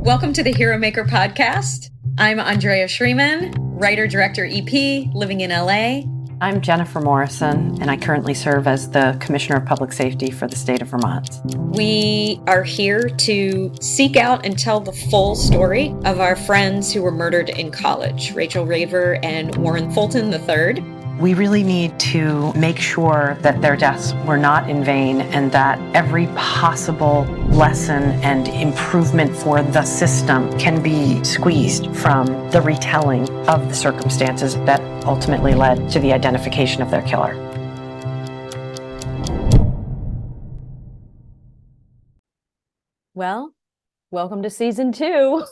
Welcome to the Hero Maker podcast. I'm Andrea Schreeman, writer, director, EP, living in LA. I'm Jennifer Morrison, and I currently serve as the Commissioner of Public Safety for the state of Vermont. We are here to seek out and tell the full story of our friends who were murdered in college, Rachael Raver and Warren Fulton III. We really need to make sure that their deaths were not in vain and that every possible lesson and improvement for the system can be squeezed from the retelling of the circumstances that ultimately led to the identification of their killer. Well, welcome to season 2.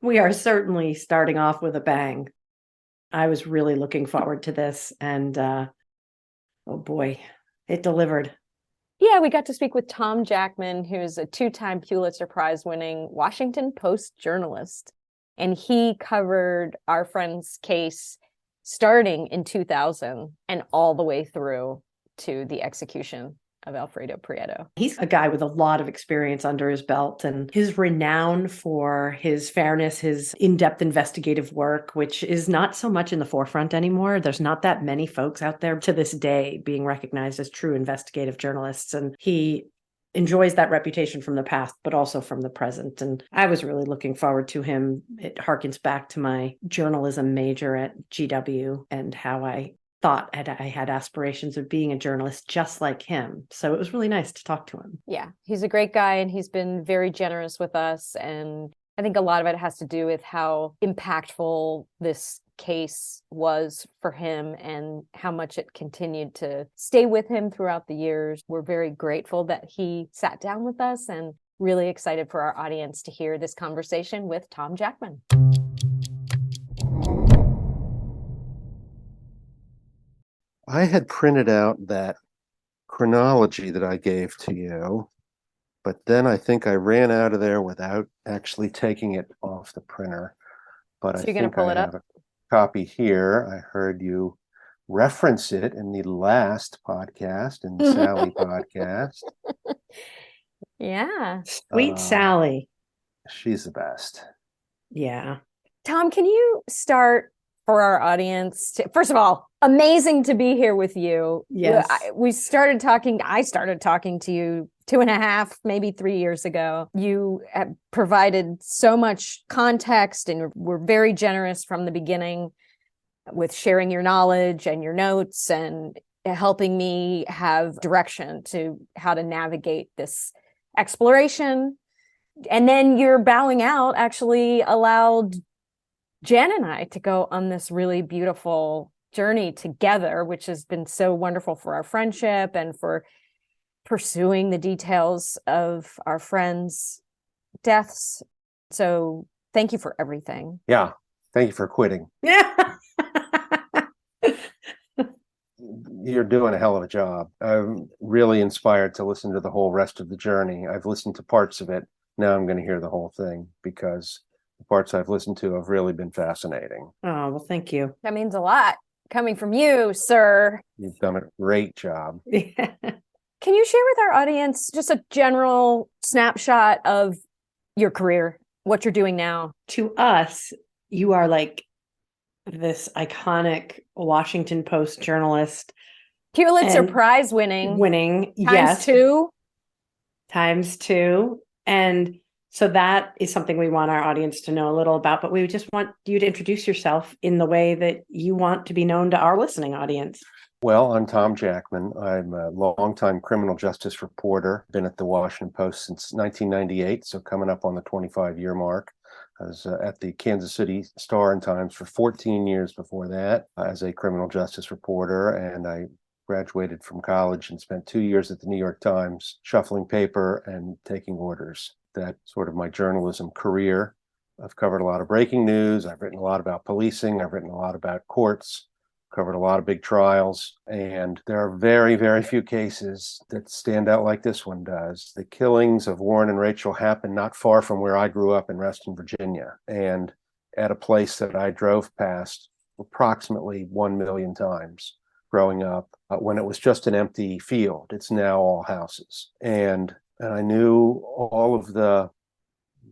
We are certainly starting off with a bang. I was really looking forward to this, and oh boy, it delivered. Yeah, we got to speak with Tom Jackman, who's a 2-time Pulitzer Prize-winning Washington Post journalist, and he covered our friend's case starting in 2000 and all the way through to the execution of Alfredo Prieto. He's a guy with a lot of experience under his belt, and his renown for his fairness, his in-depth investigative work, which is not so much in the forefront anymore. There's not that many folks out there to this day being recognized as true investigative journalists, and he enjoys that reputation from the past, but also from the present. And I was really looking forward to him. It harkens back to my journalism major at GW and how I thought I had aspirations of being a journalist just like him. So it was really nice to talk to him. Yeah, he's a great guy, and he's been very generous with us. And I think a lot of it has to do with how impactful this case was for him and how much it continued to stay with him throughout the years. We're very grateful that he sat down with us and really excited for our audience to hear this conversation with Tom Jackman. I had printed out that chronology that I gave to you, but then I think I ran out of there without actually taking it off the printer. But So I you're going to think pull I it up? have a copy here. I heard you reference it in the last podcast, in the Sally podcast. Yeah. Sweet Sally. She's the best. Yeah. Tom, can you start for our audience? First of all, amazing to be here with you. Yes. I started talking to you 2.5, maybe 3 years ago. You have provided so much context and were very generous from the beginning with sharing your knowledge and your notes and helping me have direction to how to navigate this exploration. And then your bowing out actually allowed Jen and I to go on this really beautiful journey together, which has been so wonderful for our friendship and for pursuing the details of our friends' deaths. So thank you for everything. Yeah. Thank you for quitting. Yeah. You're doing a hell of a job. I'm really inspired to listen to the whole rest of the journey. I've listened to parts of it. Now I'm going to hear the whole thing because the parts I've listened to have really been fascinating. Oh, well, thank you. That means a lot coming from you, sir. You've done a great job. Can you share with our audience just a general snapshot of your career, what you're doing now? To us, you are like this iconic Washington Post journalist. Pulitzer Prize-winning. Winning, times yes. 2. Times 2. And so that is something we want our audience to know a little about, but we just want you to introduce yourself in the way that you want to be known to our listening audience. Well, I'm Tom Jackman. I'm a longtime criminal justice reporter. Been at the Washington Post since 1998, so coming up on the 25-year mark. I was at the Kansas City Star and Times for 14 years before that as a criminal justice reporter, and I graduated from college and spent 2 years at the New York Times shuffling paper and taking orders. That's sort of my journalism career. I've covered a lot of breaking news. I've written a lot about policing. I've written a lot about courts, covered a lot of big trials. And there are very, very few cases that stand out like this one does. The killings of Warren and Rachael happened not far from where I grew up in Reston, Virginia, and at a place that I drove past approximately 1 million times growing up when it was just an empty field. It's now all houses. And I knew all of the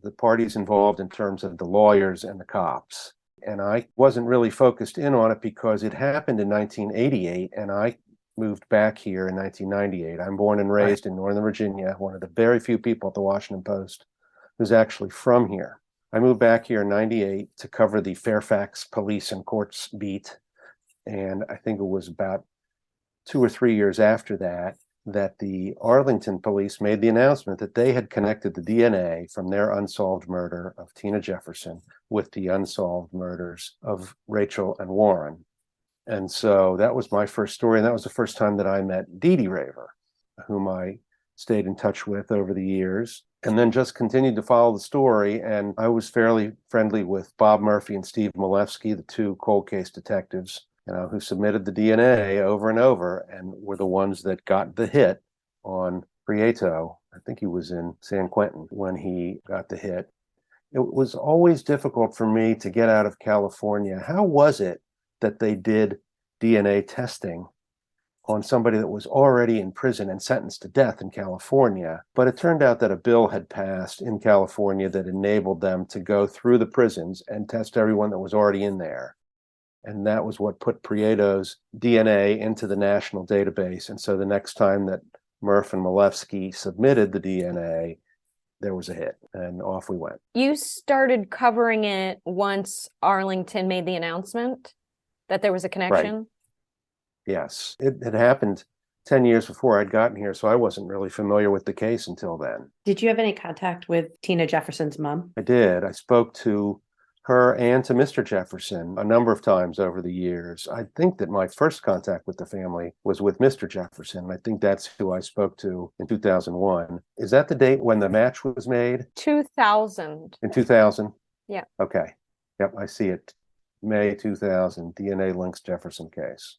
the parties involved in terms of the lawyers and the cops. And I wasn't really focused in on it because it happened in 1988, and I moved back here in 1998. I'm born and raised in Northern Virginia, one of the very few people at the Washington Post who's actually from here. I moved back here in 98 to cover the Fairfax Police and Courts beat. And I think it was about 2 or 3 years after that, that the Arlington police made the announcement that they had connected the DNA from their unsolved murder of Tina Jefferson with the unsolved murders of Rachael and Warren. And so that was my first story. And that was the first time that I met Dee Dee Raver, whom I stayed in touch with over the years, and then just continued to follow the story. And I was fairly friendly with Bob Murphy and Steve Malefsky, the two cold case detectives, who submitted the DNA over and over and were the ones that got the hit on Prieto. I think he was in San Quentin when he got the hit. It was always difficult for me to get out of California. How was it that they did DNA testing on somebody that was already in prison and sentenced to death in California? But it turned out that a bill had passed in California that enabled them to go through the prisons and test everyone that was already in there. And that was what put Prieto's DNA into the national database. And so the next time that Murph and Malefsky submitted the DNA, there was a hit, and off we went. You started covering it once Arlington made the announcement that there was a connection? Right. Yes. It had happened 10 years before I'd gotten here, so I wasn't really familiar with the case until then. Did you have any contact with Tina Jefferson's mom? I did. I spoke to her and to Mr. Jefferson a number of times over the years. I think that my first contact with the family was with Mr. Jefferson. I think that's who I spoke to in 2001. Is that the date when the match was made? 2000. In 2000? Yeah. Okay. Yep, I see it. May 2000, DNA links Jefferson case.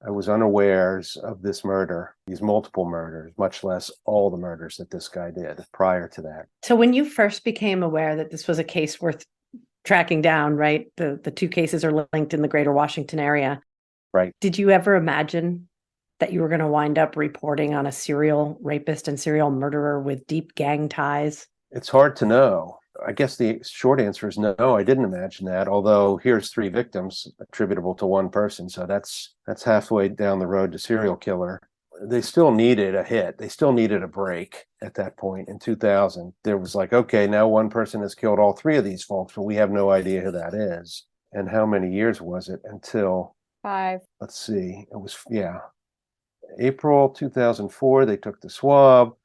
I was unawares of this murder, these multiple murders, much less all the murders that this guy did prior to that. So when you first became aware that this was a case worth tracking down, right? The two cases are linked in the greater Washington area. Right. Did you ever imagine that you were going to wind up reporting on a serial rapist and serial murderer with deep gang ties? It's hard to know. I guess the short answer is no, I didn't imagine that, although here's 3 victims attributable to one person. So that's halfway down the road to serial killer. They still needed a hit. They still needed a break at that point in 2000. There was like, okay, now one person has killed all 3 of these folks, but we have no idea who that is. And how many years was it until 5? Let's see. It was, April 2004, they took the swab.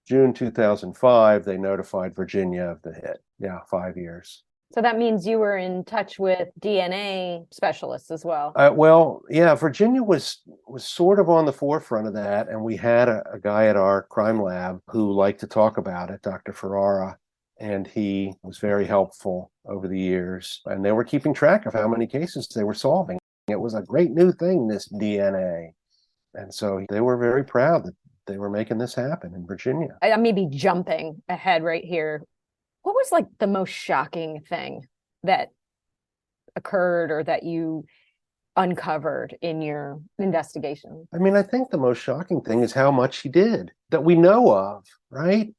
June 2005, they notified Virginia of the hit. 5 years. So that means you were in touch with DNA specialists as well. Virginia was sort of on the forefront of that. And we had a guy at our crime lab who liked to talk about it, Dr. Ferrara, and he was very helpful over the years. And they were keeping track of how many cases they were solving. It was a great new thing, this DNA. And so they were very proud that they were making this happen in Virginia. I may be jumping ahead right here. What was like the most shocking thing that occurred or that you uncovered in your investigation? I mean, I think the most shocking thing is how much he did that we know of, right?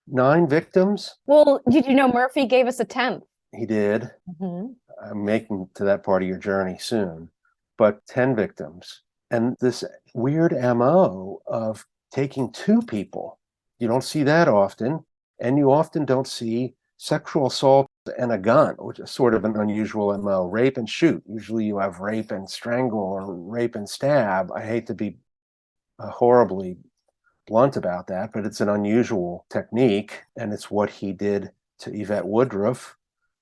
9 victims. Well, did you know Murphy gave us a 10th? He did. Mm-hmm. I'm making to that part of your journey soon, but 10 victims. And this weird MO of taking 2 people. You don't see that often. And you often don't see sexual assault and a gun, which is sort of an unusual MO. Rape and shoot. Usually you have rape and strangle or rape and stab. I hate to be horribly blunt about that, but it's an unusual technique. And it's what he did to Yvette Woodruff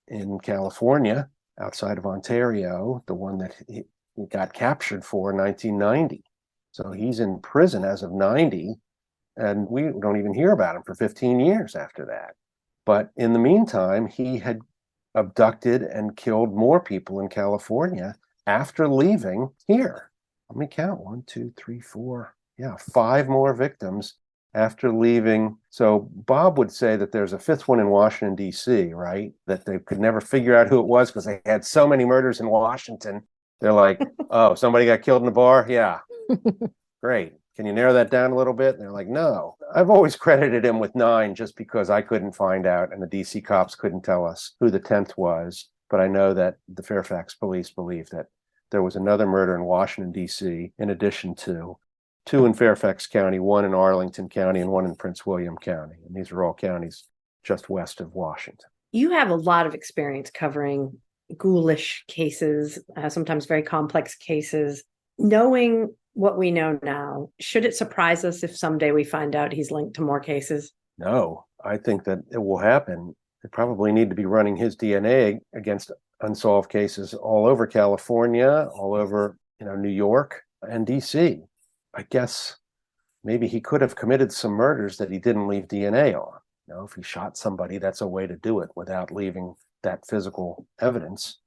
in California, outside of Ontario, the one that he got captured for in 1990. So he's in prison as of 90. And we don't even hear about him for 15 years after that. But in the meantime, he had abducted and killed more people in California after leaving here. Let me count. 1, 2, 3, 4. 5 more victims after leaving. So Bob would say that there's a 5th one in Washington, D.C., right? That they could never figure out who it was because they had so many murders in Washington. They're like, oh, somebody got killed in the bar? Yeah. Great. Can you narrow that down a little bit? And they're like, no. I've always credited him with 9 just because I couldn't find out and the DC cops couldn't tell us who the 10th was. But I know that the Fairfax police believe that there was another murder in Washington, D.C., in addition to 2 in Fairfax County, 1 in Arlington County, and 1 in Prince William County. And these are all counties just west of Washington. You have a lot of experience covering ghoulish cases, sometimes very complex cases. Knowing what we know now, should it surprise us if someday we find out he's linked to more cases? No, I think that it will happen. They probably need to be running his DNA against unsolved cases all over California, all over, New York and D.C. I guess maybe he could have committed some murders that he didn't leave DNA on. If he shot somebody, that's a way to do it without leaving that physical evidence.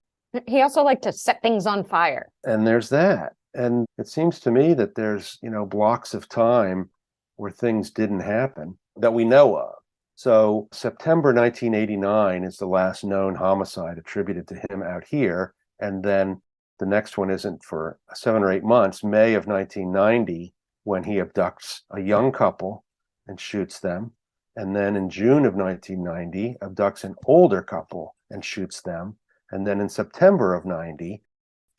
He also liked to set things on fire. And there's that. And it seems to me that there's, blocks of time where things didn't happen that we know of. So September 1989 is the last known homicide attributed to him out here. And then the next one isn't for 7 or 8 months, May of 1990, when he abducts a young couple and shoots them. And then in June of 1990, abducts an older couple and shoots them. And then in September of 90,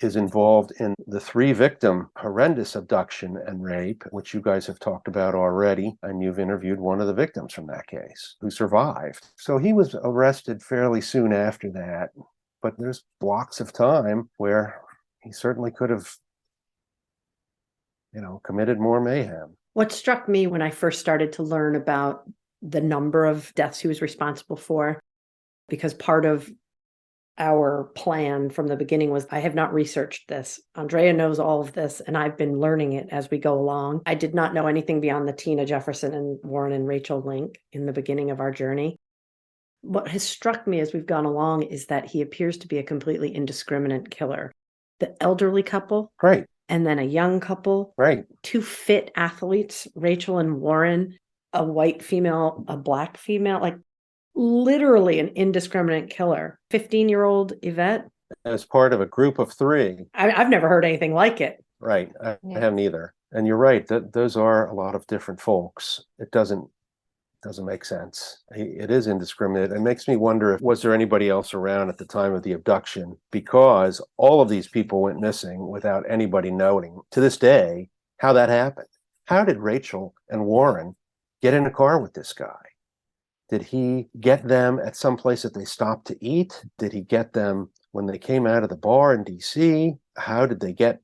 is involved in the 3-victim horrendous abduction and rape, which you guys have talked about already. And you've interviewed one of the victims from that case who survived. So he was arrested fairly soon after that. But there's blocks of time where he certainly could have, committed more mayhem. What struck me when I first started to learn about the number of deaths he was responsible for, because part of our plan from the beginning was, I have not researched this. Andrea knows all of this, and I've been learning it as we go along. I did not know anything beyond the Tina Jefferson and Warren and Rachael link in the beginning of our journey. What has struck me as we've gone along is that he appears to be a completely indiscriminate killer. The elderly couple, Right. And then a young couple, Right. 2 fit athletes, Rachael and Warren, a white female, a black female, like literally an indiscriminate killer. 15-year-old Yvette. As part of a group of 3. I've never heard anything like it. Right. I haven't either. And you're right, that those are a lot of different folks. It doesn't make sense. It is indiscriminate. It makes me wonder was there anybody else around at the time of the abduction? Because all of these people went missing without anybody knowing to this day how that happened. How did Rachael and Warren get in a car with this guy? Did he get them at some place that they stopped to eat? Did he get them when they came out of the bar in D.C.? How did they get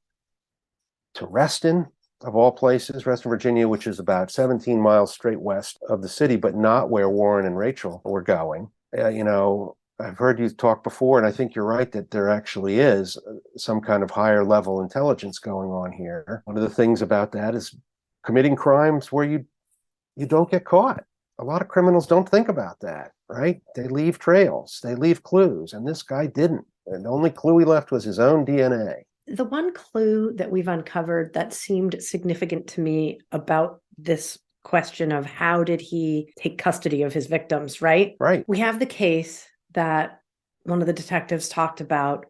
to Reston, of all places, Reston, Virginia, which is about 17 miles straight west of the city, but not where Warren and Rachael were going? I've heard you talk before, and I think you're right that there actually is some kind of higher level intelligence going on here. One of the things about that is committing crimes where you don't get caught. A lot of criminals don't think about that, right? They leave trails, they leave clues, and this guy didn't. And the only clue he left was his own DNA. The one clue that we've uncovered that seemed significant to me about this question of how did he take custody of his victims, right? Right. We have the case that one of the detectives talked about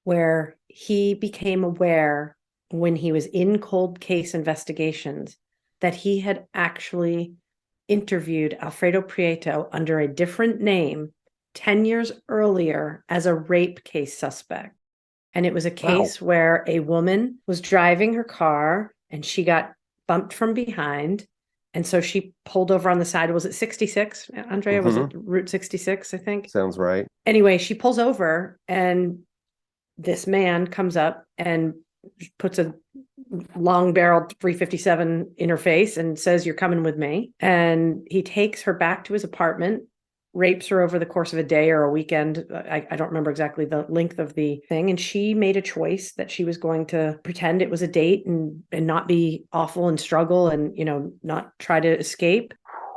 where he became aware when he was in cold case investigations that he had actually interviewed Alfredo Prieto under a different name 10 years earlier as a rape case suspect. And it was a case where a woman was driving her car and she got bumped from behind. And so she pulled over on the side. Was it 66, Andrea? Was it Route 66, I think? Sounds right. Anyway, she pulls over and this man comes up and puts a long-barreled .357 in her face and says, "You're coming with me." And he takes her back to his apartment, rapes her over the course of a day or a weekend. I don't remember exactly the length of the thing. And she made a choice that she was going to pretend it was a date and not be awful and struggle and, not try to escape.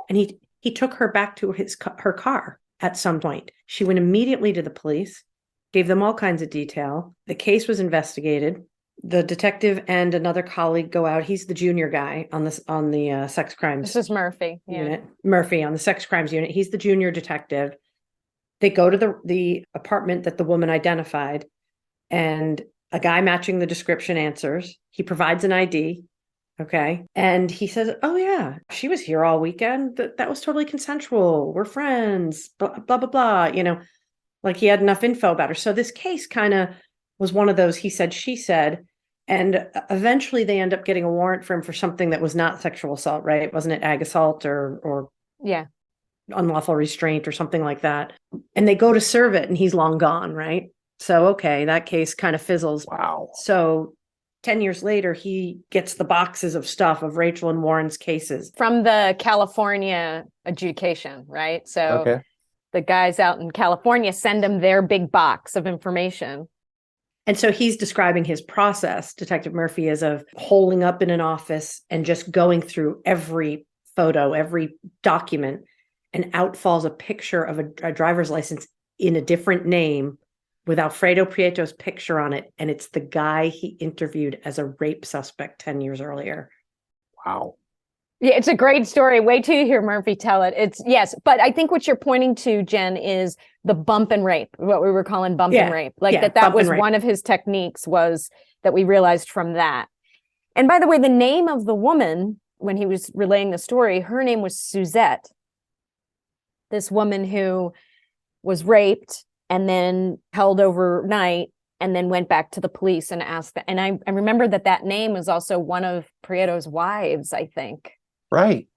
And he took her back to her car at some point. She went immediately to the police, gave them all kinds of detail. The case was investigated. The detective and another colleague go out. He's the junior guy on the sex crimes. This is Murphy. Unit. Murphy on the sex crimes unit. He's the junior detective. They go to the apartment that the woman identified, and a guy matching the description answers. He provides an ID. Okay. And he says, oh, yeah, she was here all weekend. That was totally consensual. We're friends, blah, blah, blah, blah. Like he had enough info about her. So this case kind of was one of those he said, she said. And eventually they end up getting a warrant for him for something that was not sexual assault, right? Wasn't it ag assault or Yeah. unlawful restraint or something like that? And they go to serve it and he's long gone, right? So, okay, that case kind of fizzles. Wow. So 10 years later, he gets the boxes of stuff of Rachael and Warren's cases. From the California adjudication, right? So Okay. the guys out in California send him their big box of information. And so he's describing his process, Detective Murphy, as of holding up in an office and just going through every photo, every document, and out falls a picture of a driver's license in a different name with Alfredo Prieto's picture on it. And it's the guy he interviewed as a rape suspect 10 years earlier. Wow. Yeah, it's a great story. Wait till you hear Murphy tell it. Yes, but I think what you're pointing to, Jen, is the bump and rape, what we were calling bump and rape. Like that was one of his techniques, was that we realized from that. And by the way, the name of the woman, when he was relaying the story, her name was Suzette. This woman who was raped and then held overnight and then went back to the police and asked that. And I remember that name was also one of Prieto's wives, I think. Right.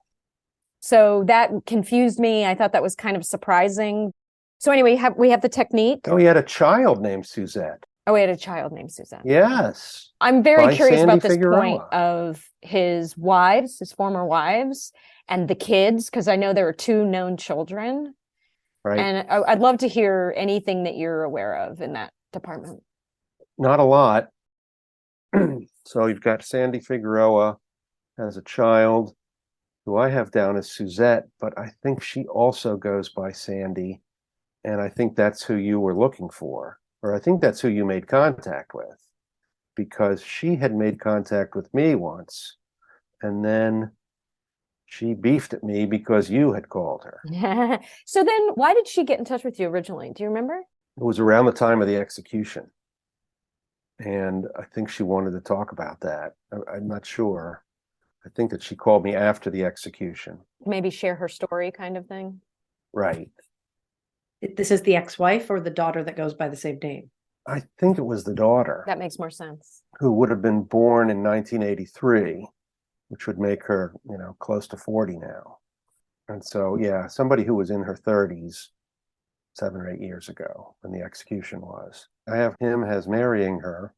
So that confused me. I thought that was kind of surprising. So anyway, we have the technique. Oh, he had a child named Suzette. Oh, we had a child named Suzette. Yes. I'm very curious Sandy about this Figueroa. point of his wives, his former wives, and the kids, because I know there are 2 known children. Right. And I'd love to hear anything that you're aware of in that department. Not a lot. So you've got Sandy Figueroa as a child, who I have down as Suzette, but I think she also goes by Sandy. And I think that's who you were looking for, or I think that's who you made contact with, because she had made contact with me once, and then she beefed at me because you had called her. So then why did she get in touch with you originally? Do you remember? It was around the time of the execution. And I think she wanted to talk about that. I'm not sure. I think that she called me after the execution. Maybe share her story kind of thing. Right. This is the ex-wife or the daughter that goes by the same name? I think it was the daughter. That makes more sense. Who would have been born in 1983, which would make her, close to 40 now. And so, yeah, somebody who was in her 30s 7 or 8 years ago when the execution was. I have him as marrying her.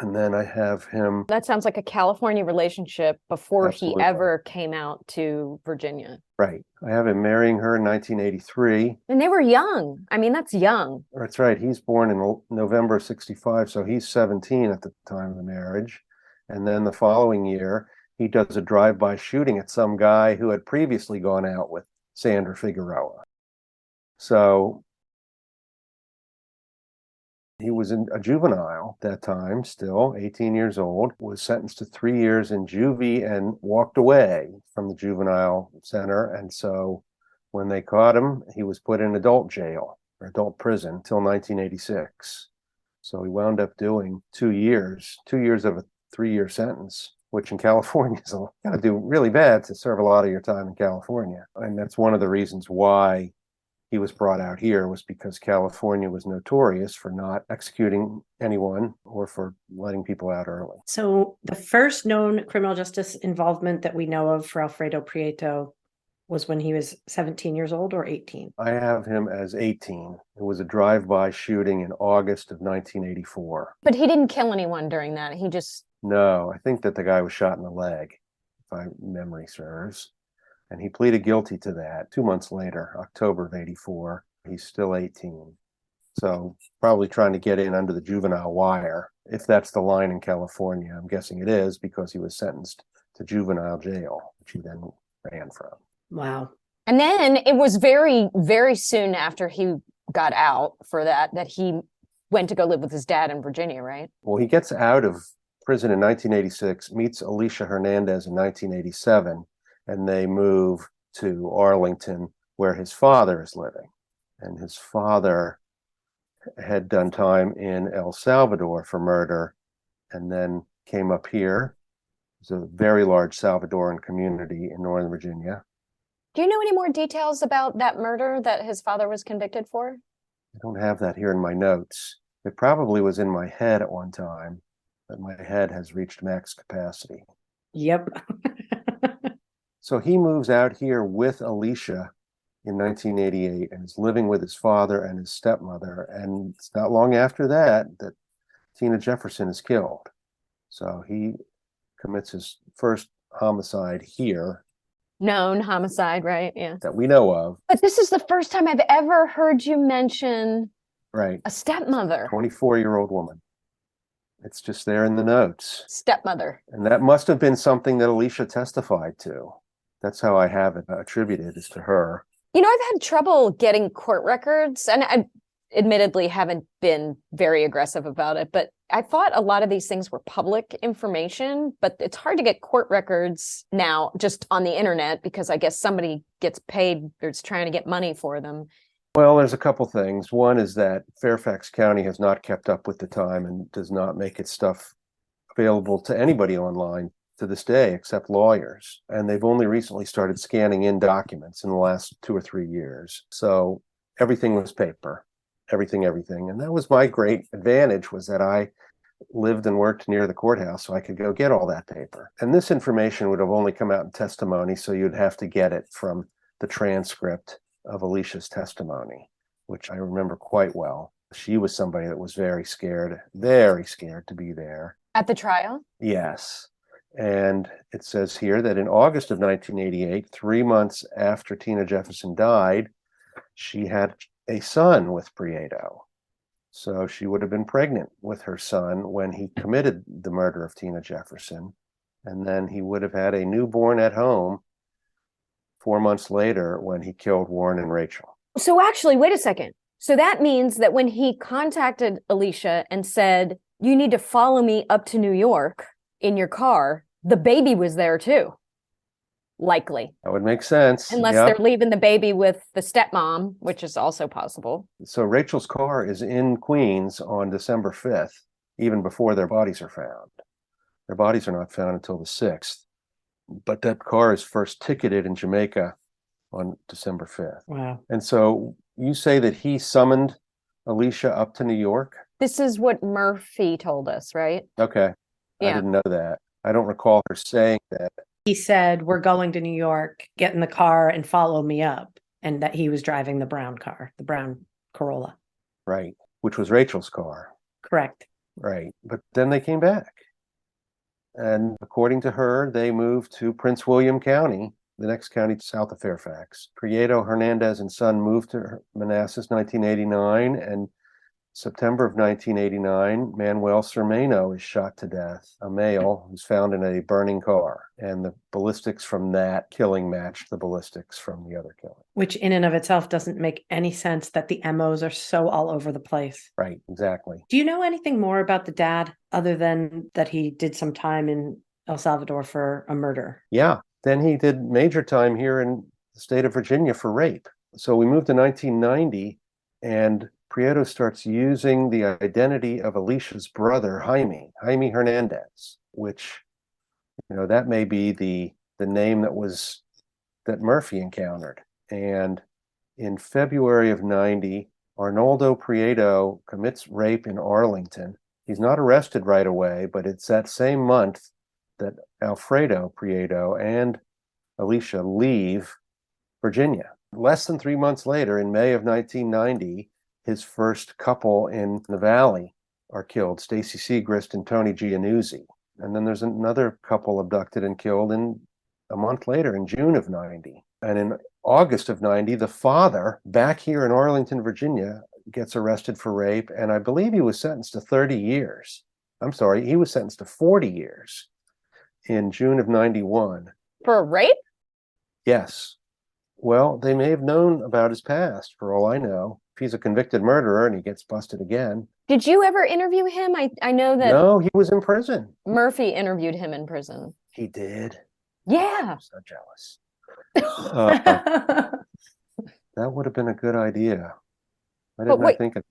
And then I have him. That sounds like a California relationship before Absolutely. he ever came out to Virginia. Right. I have him marrying her in 1983. And they were young. I mean, that's young. That's right. He's born in November of 65, so he's 17 at the time of the marriage. And then the following year, he does a drive-by shooting at some guy who had previously gone out with Sandra Figueroa. So he was a juvenile at that time, still 18 years old, was sentenced to 3 years in juvie and walked away from the juvenile center. And so when they caught him, he was put in adult jail or adult prison until 1986. So he wound up doing 2 years of a 3-year sentence, which in California is got to do really bad to serve a lot of your time in California. And that's one of the reasons why he was brought out here, was because California was notorious for not executing anyone or for letting people out early. So the first known criminal justice involvement that we know of for Alfredo Prieto was when he was 17 years old or 18? I have him as 18. It was a drive-by shooting in August of 1984. But he didn't kill anyone during that. He just... No, I think that the guy was shot in the leg, if my memory serves. And he pleaded guilty to that 2 months later, October of 84. He's still 18. So probably trying to get in under the juvenile wire, if that's the line in California. I'm guessing it is, because he was sentenced to juvenile jail, which he then ran from. Wow. And then it was very, very soon after he got out for that he went to go live with his dad in Virginia, right? Well, he gets out of prison in 1986, meets Alicia Hernandez in 1987, and they move to Arlington, where his father is living. And his father had done time in El Salvador for murder, and then came up here It's a very large Salvadoran community in Northern Virginia. Do you know any more details about that murder that his father was convicted for? I don't have that here in my notes. It probably was in my head at one time, but my head has reached max capacity. Yep. So he moves out here with Alicia in 1988 and is living with his father and his stepmother. And it's not long after that that Tina Jefferson is killed. So he commits his first homicide here Known homicide, right? Yeah. that we know of. But this is the first time I've ever heard you mention Right. a stepmother. 24-year-old woman. It's just there in the notes. Stepmother. And that must have been something that Alicia testified to. That's how I have it attributed, is to her. You know, I've had trouble getting court records, and I admittedly haven't been very aggressive about it, but I thought a lot of these things were public information, but it's hard to get court records now just on the internet because I guess somebody gets paid or is trying to get money for them. Well, there's a couple things. One is that Fairfax County has not kept up with the time and does not make its stuff available to anybody online to this day, except lawyers. And they've only recently started scanning in documents in the last 2 or 3 years. So everything was paper, everything. And that was my great advantage, was that I lived and worked near the courthouse, so I could go get all that paper. And this information would have only come out in testimony, so you'd have to get it from the transcript of Alicia's testimony, which I remember quite well. She was somebody that was very scared to be there. At the trial? Yes. And it says here that in August of 1988, 3 months after Tina Jefferson died, she had a son with Prieto. So she would have been pregnant with her son when he committed the murder of Tina Jefferson. And then he would have had a newborn at home 4 months later when he killed Warren and Rachael. So actually, wait a second. So that means that when he contacted Alicia and said, you need to follow me up to New York in your car, the baby was there too. Likely. That would make sense. Unless Yep. they're leaving the baby with the stepmom, which is also possible. So Rachel's car is in Queens on December 5th, even before their bodies are found. Their bodies are not found until the 6th. But that car is first ticketed in Jamaica on December 5th. Wow. And so you say that he summoned Alicia up to New York? This is what Murphy told us, right? Okay. Yeah. I didn't know that. I don't recall her saying that. He said, we're going to New York, get in the car and follow me up. And that he was driving the brown car, the brown Corolla. Right. Which was Rachel's car. Correct. Right. But then they came back. And according to her, they moved to Prince William County, the next county south of Fairfax. Prieto, Hernandez, and son moved to Manassas 1989, and September of 1989, Manuel Cermeno is shot to death, a male who's found in a burning car. And the ballistics from that killing matched the ballistics from the other killing. Which in and of itself doesn't make any sense that the MOs are so all over the place. Right, exactly. Do you know anything more about the dad other than that he did some time in El Salvador for a murder? Yeah, then he did major time here in the state of Virginia for rape. So we moved to 1990, and Prieto starts using the identity of Alicia's brother, Jaime Hernandez, which, that may be the name that Murphy encountered. And in February of 90, Arnoldo Prieto commits rape in Arlington. He's not arrested right away, but it's that same month that Alfredo Prieto and Alicia leave Virginia. Less than 3 months later, in May of 1990, his first couple in the Valley are killed, Stacy Segrist and Tony Giannuzzi. And then there's another couple abducted and killed a month later, in June of 90. And in August of 90, the father, back here in Arlington, Virginia, gets arrested for rape. And I believe he was sentenced to 30 years. I'm sorry, he was sentenced to 40 years in June of 91. For rape? Yes. Well, they may have known about his past, for all I know. If he's a convicted murderer and he gets busted again. Did you ever interview him? I know that No, he was in prison. Murphy interviewed him in prison. He did. Yeah. I'm so jealous. That would have been a good idea. I did not think of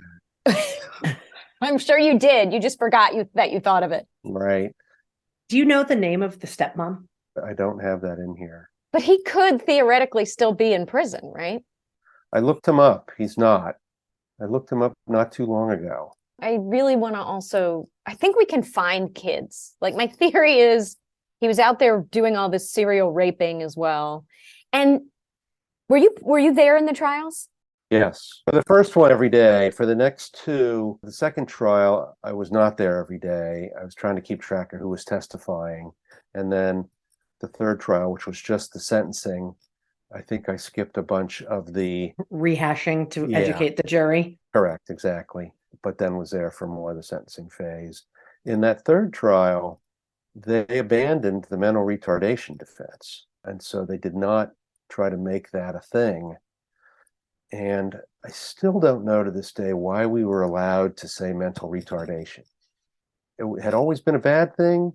that. I'm sure you did. You just forgot that you thought of it. Right. Do you know the name of the stepmom? I don't have that in here. But he could theoretically still be in prison, right? I looked him up. He's not. I looked him up not too long ago. I really want to also, I think we can find kids. Like, my theory is he was out there doing all this serial raping as well. And were you there in the trials? Yes. For the first one every day. For the next two, the second trial, I was not there every day. I was trying to keep track of who was testifying. And then the third trial, which was just the sentencing, I think I skipped a bunch of the rehashing to educate the jury. Correct, exactly. But then was there for more of the sentencing phase. In that third trial, they abandoned the mental retardation defense. And so they did not try to make that a thing. And I still don't know to this day why we were allowed to say mental retardation. It had always been a bad thing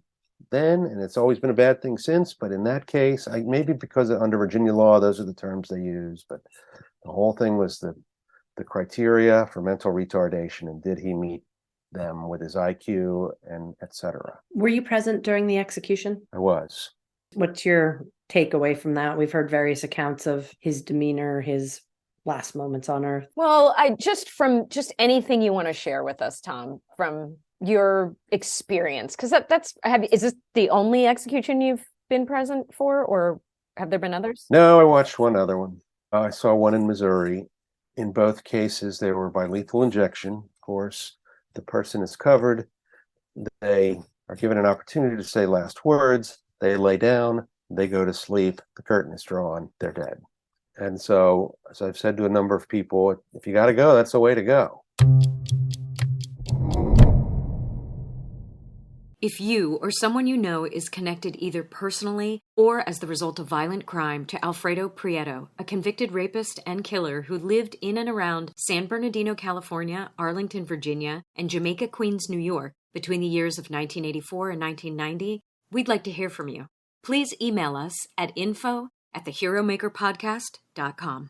then, and it's always been a bad thing since. But in that case, maybe because under Virginia law, those are the terms they use. But the whole thing was the criteria for mental retardation, and did he meet them with his IQ and etc. Were you present during the execution? I was. What's your takeaway from that? We've heard various accounts of his demeanor, his last moments on earth. Well, from anything you want to share with us, Tom, from your experience, because is this the only execution you've been present for, or have there been others? No, I watched one other one. I saw one in Missouri. In both cases, they were by lethal injection. Of course, the person is covered. They are given an opportunity to say last words. They lay down. They go to sleep. The curtain is drawn. They're dead. And so, as I've said to a number of people, if you got to go, that's the way to go. If you or someone you know is connected either personally or as the result of violent crime to Alfredo Prieto, a convicted rapist and killer who lived in and around San Bernardino, California, Arlington, Virginia, and Jamaica, Queens, New York between the years of 1984 and 1990, we'd like to hear from you. Please email us at info@theheromakerpodcast.com.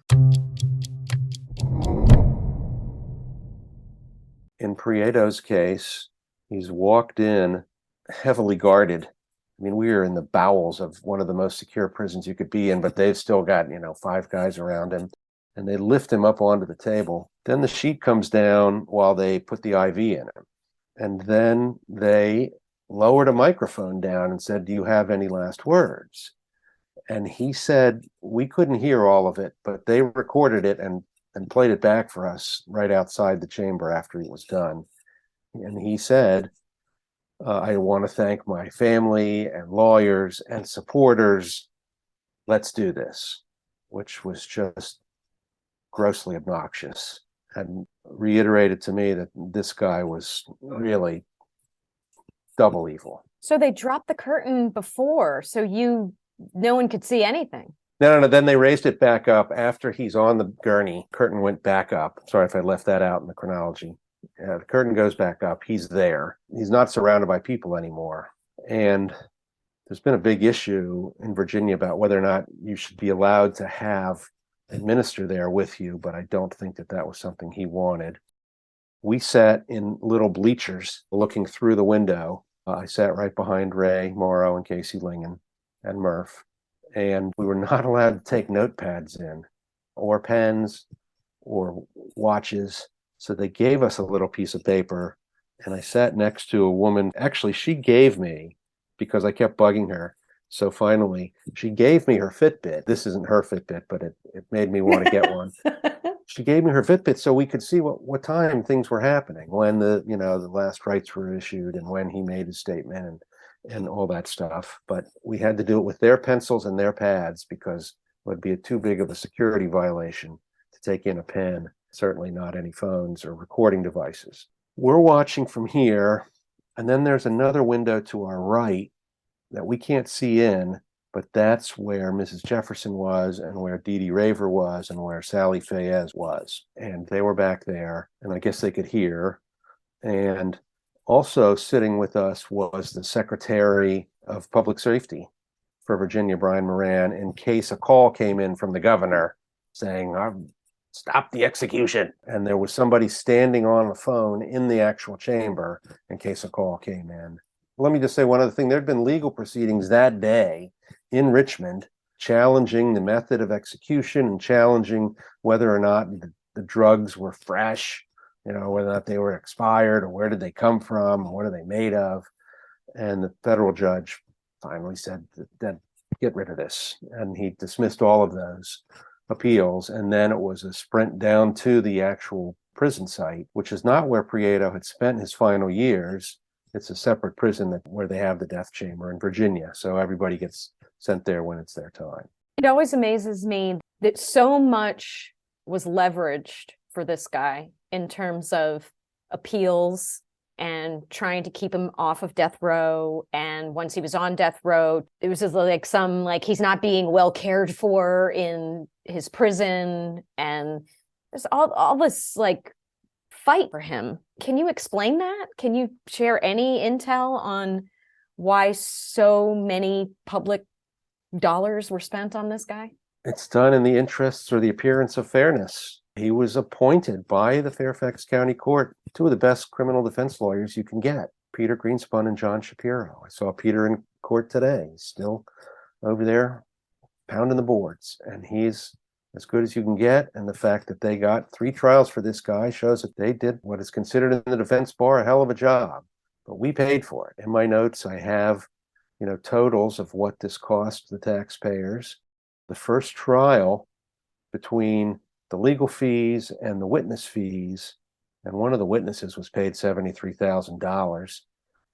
In Prieto's case, he's walked in heavily guarded. I mean, we are in the bowels of one of the most secure prisons you could be in, but they've still got, 5 guys around him, and they lift him up onto the table. Then the sheet comes down while they put the IV in him. And then they lowered a microphone down and said, "Do you have any last words?" And he said, we couldn't hear all of it, but they recorded it and played it back for us right outside the chamber after it was done. And he said, I want to thank my family and lawyers and supporters. Let's do this, which was just grossly obnoxious, and reiterated to me that this guy was really double evil. So they dropped the curtain before, so no one could see anything. No. Then they raised it back up after he's on the gurney. Curtain went back up. Sorry if I left that out in the chronology. The curtain goes back up. He's there. He's not surrounded by people anymore. And there's been a big issue in Virginia about whether or not you should be allowed to have a minister there with you, but I don't think that was something he wanted. We sat in little bleachers looking through the window. I sat right behind Ray Morrow and Casey Lingen and Murph, and we were not allowed to take notepads in, or pens, or watches. So they gave us a little piece of paper, and I sat next to a woman. Actually, she gave me, because I kept bugging her, so finally she gave me her Fitbit. This isn't her Fitbit, but it made me want to get one. She gave me her Fitbit so we could see what time things were happening, when the last rites were issued and when he made his statement and all that stuff. But we had to do it with their pencils and their pads, because it would be too big of a security violation to take in a pen, certainly not any phones or recording devices. We're watching from here, and then there's another window to our right that we can't see in, but that's where Mrs. Jefferson was, and where Dee Dee Raver was, and where Sally Fayez was. And they were back there, and I guess they could hear. And also sitting with us was the Secretary of Public Safety for Virginia, Brian Moran, in case a call came in from the governor saying, stop the execution. And there was somebody standing on the phone in the actual chamber in case a call came in. Let me just say one other thing. There'd been legal proceedings that day in Richmond challenging the method of execution and challenging whether or not the drugs were fresh, whether or not they were expired, or where did they come from, what are they made of. And the federal judge finally said that get rid of this. And he dismissed all of those appeals. And then it was a sprint down to the actual prison site, which is not where Prieto had spent his final years. It's a separate prison where they have the death chamber in Virginia. So everybody gets sent there when it's their time. It always amazes me that so much was leveraged for this guy in terms of appeals and trying to keep him off of death row. And once he was on death row, it was just like he's not being well cared for in his prison. And there's all this fight for him. Can you explain that? Can you share any intel on why so many public dollars were spent on this guy? It's done in the interests or the appearance of fairness. He was appointed by the Fairfax County Court, two of the best criminal defense lawyers you can get, Peter Greenspun and John Shapiro. I saw Peter in court today. He's still over there pounding the boards, and he's as good as you can get. And the fact that they got 3 trials for this guy shows that they did what is considered in the defense bar a hell of a job. But we paid for it. In my notes, I have, totals of what this cost the taxpayers. The first trial, between the legal fees and the witness fees, and one of the witnesses was paid $73,000.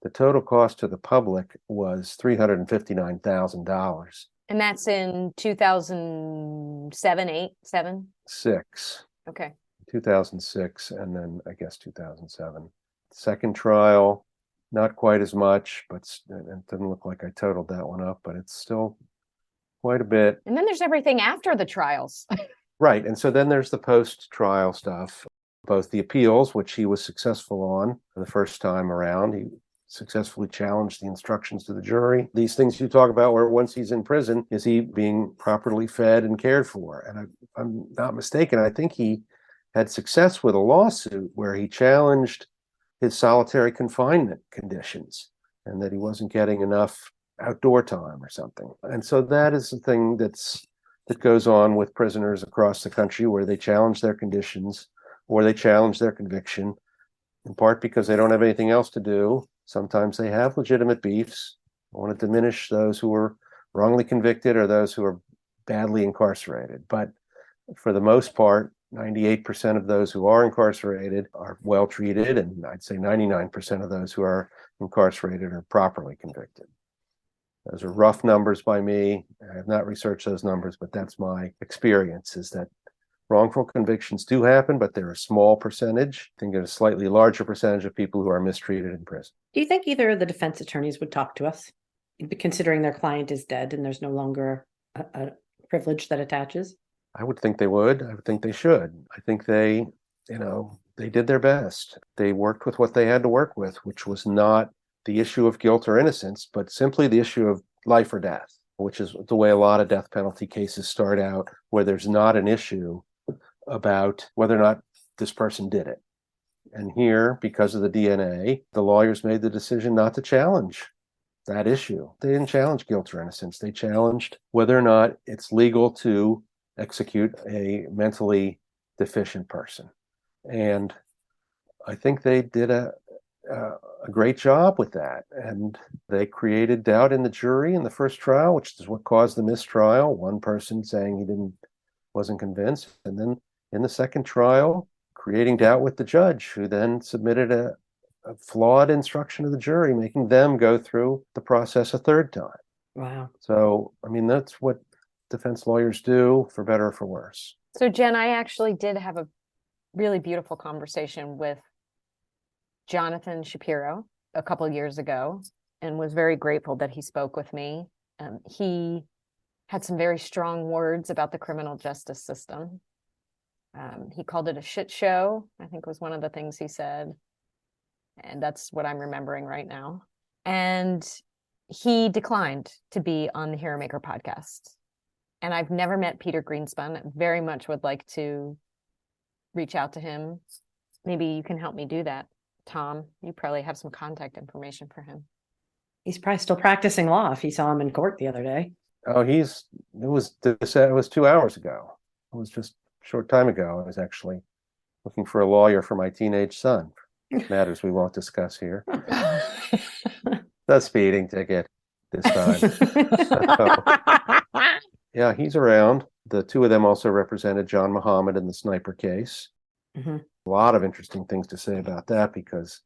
The total cost to the public was $359,000. And that's in 2007, 8, 7? 6. Okay. 2006, and then I guess 2007. Second trial, not quite as much, but it didn't look like I totaled that one up, but it's still quite a bit. And then there's everything after the trials. Right. And so then there's the post-trial stuff, both the appeals, which he was successful on the first time around. He successfully challenged the instructions to the jury. These things you talk about where once he's in prison, is he being properly fed and cared for? And if I'm not mistaken, I think he had success with a lawsuit where he challenged his solitary confinement conditions and that he wasn't getting enough outdoor time or something. And so that is the thing that goes on with prisoners across the country, where they challenge their conditions or they challenge their conviction, in part because they don't have anything else to do. Sometimes they have legitimate beefs. I want to diminish those who are wrongly convicted or those who are badly incarcerated. But for the most part, 98% of those who are incarcerated are well treated, and I'd say 99% of those who are incarcerated are properly convicted. Those are rough numbers by me. I have not researched those numbers, but that's my experience, is that wrongful convictions do happen, but they're a small percentage. I think a slightly larger percentage of people who are mistreated in prison. Do you think either of the defense attorneys would talk to us, considering their client is dead and there's no longer a privilege that attaches? I would think they would. I would think they should. I think they did their best. They worked with what they had to work with, which was not the issue of guilt or innocence, but simply the issue of life or death, which is the way a lot of death penalty cases start out, where there's not an issue about whether or not this person did it. And here, because of the DNA, the lawyers made the decision not to challenge that issue. They didn't challenge guilt or innocence. They challenged whether or not it's legal to execute a mentally deficient person. And I think they did a great job with that. And they created doubt in the jury in the first trial, which is what caused the mistrial. One person saying he wasn't convinced. And then in the second trial, creating doubt with the judge, who then submitted a flawed instruction to the jury, making them go through the process a third time. Wow. So, I mean, that's what defense lawyers do, for better or for worse. So, Jen, I actually did have a really beautiful conversation with Jonathan Shapiro a couple of years ago, and was very grateful that he spoke with me. He had some very strong words about the criminal justice system. He called it a shit show, I think was one of the things he said. And that's what I'm remembering right now. And he declined to be on the Hero Maker podcast. And I've never met Peter Greenspun. I very much would like to reach out to him. Maybe you can help me do that, Tom. You probably have some contact information for him. He's probably still practicing law if he saw him in court the other day. Oh, it was 2 hours ago. It was just a short time ago. I was actually looking for a lawyer for my teenage son. Matters we won't discuss here. The speeding ticket this time. Yeah, he's around. The two of them also represented John Muhammad in the sniper case. Mm-hmm. A lot of interesting things to say about that because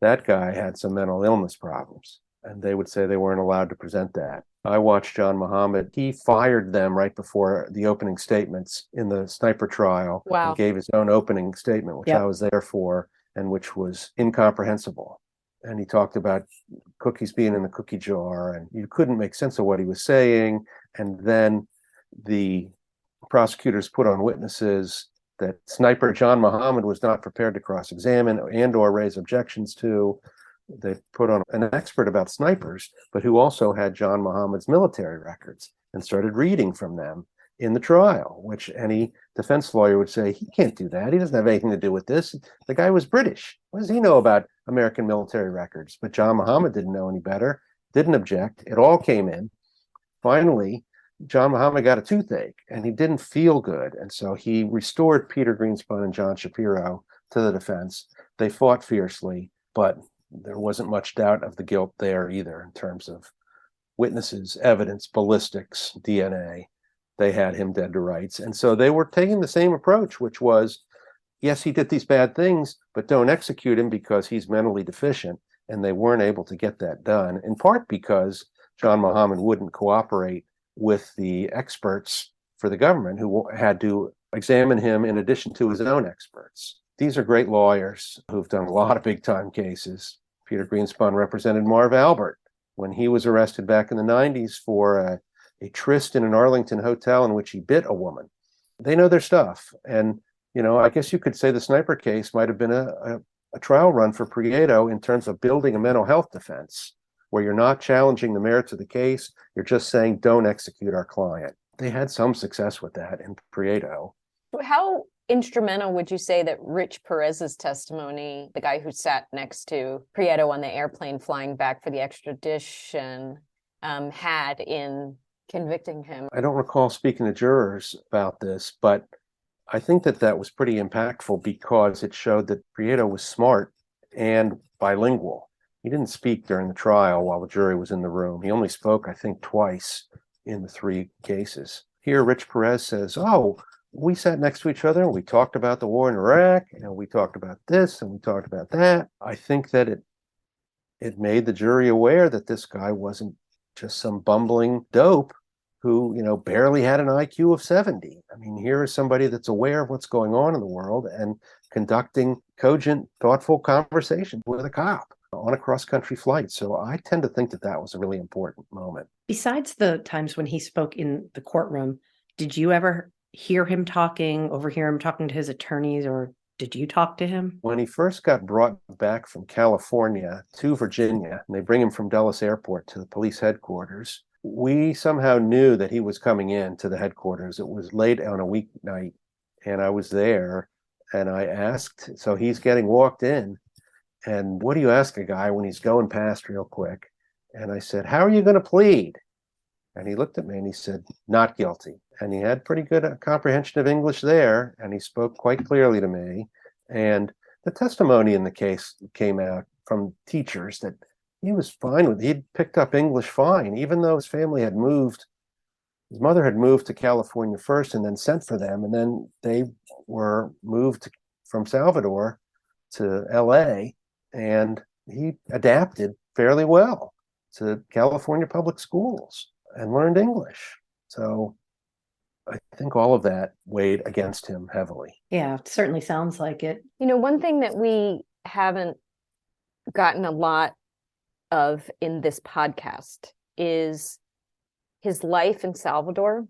that guy had some mental illness problems, and they would say they weren't allowed to present that. I watched John Muhammad. He fired them right before the opening statements in the sniper trial. Wow. And gave his own opening statement, which Yep. I was there for, and which was incomprehensible. And he talked about cookies being in the cookie jar, and you couldn't make sense of what he was saying. And then the prosecutors put on witnesses that sniper John Muhammad was not prepared to cross-examine and or raise objections to. They put on an expert about snipers, but who also had John Muhammad's military records and started reading from them in the trial, which any defense lawyer would say, he can't do that. He doesn't have anything to do with this. The guy was British. What does he know about American military records? But John Muhammad didn't know any better, didn't object. It all came in. Finally, John Muhammad got a toothache and he didn't feel good. And so he restored Peter Greenspun and John Shapiro to the defense. They fought fiercely, but there wasn't much doubt of the guilt there either in terms of witnesses, evidence, ballistics, DNA. They had him dead to rights. And so they were taking the same approach, which was, yes, he did these bad things, but don't execute him because he's mentally deficient. And they weren't able to get that done, in part because John Muhammad wouldn't cooperate with the experts for the government who had to examine him in addition to his own experts. These are great lawyers who've done a lot of big time cases. Peter Greenspun represented Marv Albert when he was arrested back in the 90s for a tryst in an Arlington hotel in which he bit a woman. They know their stuff. And, I guess you could say the sniper case might have been a trial run for Prieto in terms of building a mental health defense, where you're not challenging the merits of the case. You're just saying, don't execute our client. They had some success with that in Prieto. How instrumental would you say that Rich Perez's testimony, the guy who sat next to Prieto on the airplane flying back for the extradition, had in convicting him? I don't recall speaking to jurors about this, but I think that was pretty impactful because it showed that Prieto was smart and bilingual. He didn't speak during the trial while the jury was in the room. He only spoke, I think, twice in the three cases. Here, Rich Perez says, we sat next to each other and we talked about the war in Iraq and we talked about this and we talked about that. I think that it made the jury aware that this guy wasn't just some bumbling dope who, barely had an IQ of 70. I mean, here is somebody that's aware of what's going on in the world and conducting cogent, thoughtful conversations with a cop on a cross-country flight. So I tend to think that was a really important moment. Besides the times when he spoke in the courtroom, did you ever overhear him talking to his attorneys, or did you talk to him? When he first got brought back from California to Virginia, and they bring him from Dulles Airport to the police headquarters, we somehow knew that he was coming in to the headquarters. It was late on a weeknight, and I was there, and I asked, so he's getting walked in, and what do you ask a guy when he's going past real quick? And I said, how are you going to plead? And he looked at me and he said, not guilty. And he had pretty good comprehension of English there, and he spoke quite clearly to me. And the testimony in the case came out from teachers that he was fine with. He'd picked up English fine, even though his family had moved. His mother had moved to California first and then sent for them. And then they were moved from Salvador to LA, and he adapted fairly well to California public schools and learned English. So I think all of that weighed against him heavily. Yeah, it certainly sounds like it. One thing that we haven't gotten a lot of in this podcast is his life in Salvador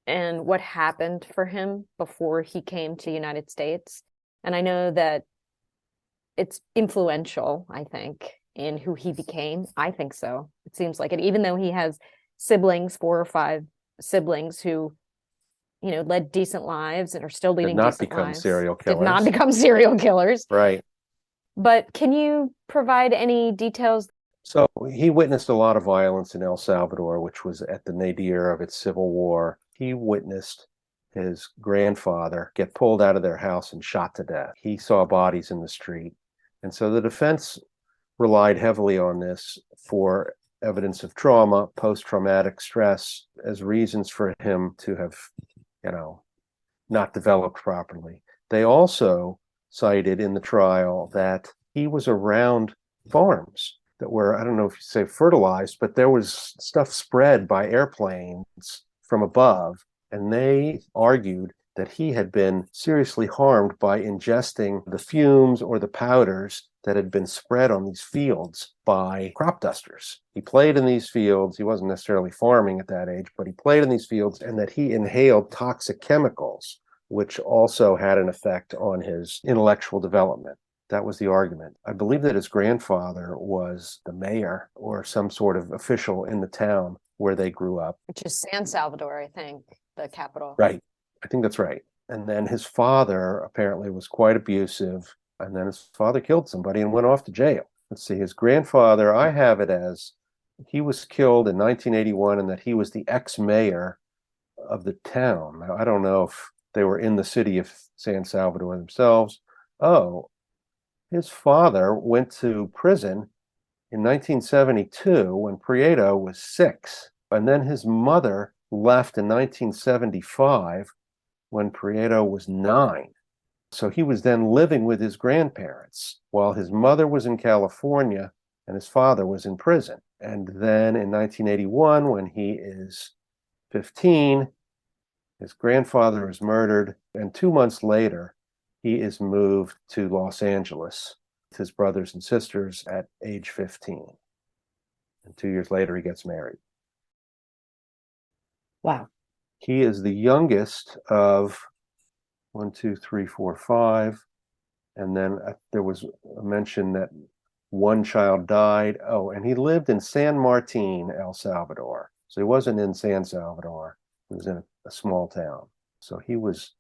and what happened for him before he came to the United States. And I know that it's influential, I think, in who he became. I think so. It seems like it, even though he has siblings, 4 or 5 siblings who, led decent lives and are still leading decent lives. Did not become serial killers. Right. But can you provide any details So he witnessed a lot of violence in El Salvador, which was at the nadir of its civil war. He witnessed his grandfather get pulled out of their house and shot to death. He saw bodies in the street. And so the defense relied heavily on this for evidence of trauma, post-traumatic stress, as reasons for him to have, not developed properly. They also cited in the trial that he was around farms that were, I don't know if you say fertilized, but there was stuff spread by airplanes from above. And they argued that he had been seriously harmed by ingesting the fumes or the powders that had been spread on these fields by crop dusters. He played in these fields. He wasn't necessarily farming at that age, but he played in these fields, and that he inhaled toxic chemicals, which also had an effect on his intellectual development. That was the argument. I believe that his grandfather was the mayor or some sort of official in the town where they grew up. Which is San Salvador, I think, the capital. Right. I think that's right. And then his father apparently was quite abusive. And then his father killed somebody and went off to jail. Let's see, his grandfather, I have it as he was killed in 1981 and that he was the ex-mayor of the town. Now, I don't know if they were in the city of San Salvador themselves. Oh, his father went to prison in 1972 when Prieto was 6. And then his mother left in 1975 when Prieto was 9. So he was then living with his grandparents while his mother was in California and his father was in prison. And then in 1981, when he is 15, his grandfather is murdered. And 2 months later, he is moved to Los Angeles with his brothers and sisters at age 15. And 2 years later, he gets married. Wow. He is the youngest of 1, 2, 3, 4, 5. And then there was a mention that one child died. Oh, and he lived in San Martin, El Salvador. So he wasn't in San Salvador. He was in a small town. So he was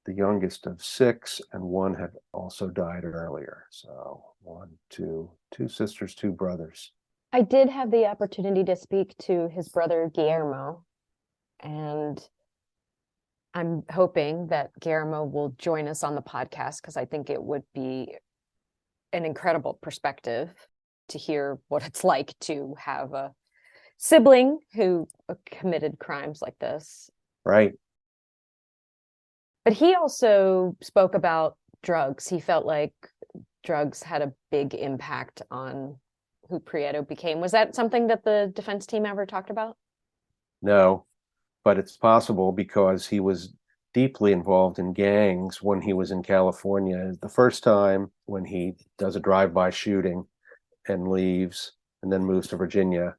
the youngest of 6, and one had also died earlier. So 1, 2 sisters, 2 brothers. I did have the opportunity to speak to his brother Guillermo, and I'm hoping that Guillermo will join us on the podcast because I think it would be an incredible perspective to hear what it's like to have a sibling who committed crimes like this. Right. But he also spoke about drugs. He felt like drugs had a big impact on who Prieto became. Was that something that the defense team ever talked about? No, but it's possible because he was deeply involved in gangs when he was in California. The first time when he does a drive-by shooting and leaves and then moves to Virginia.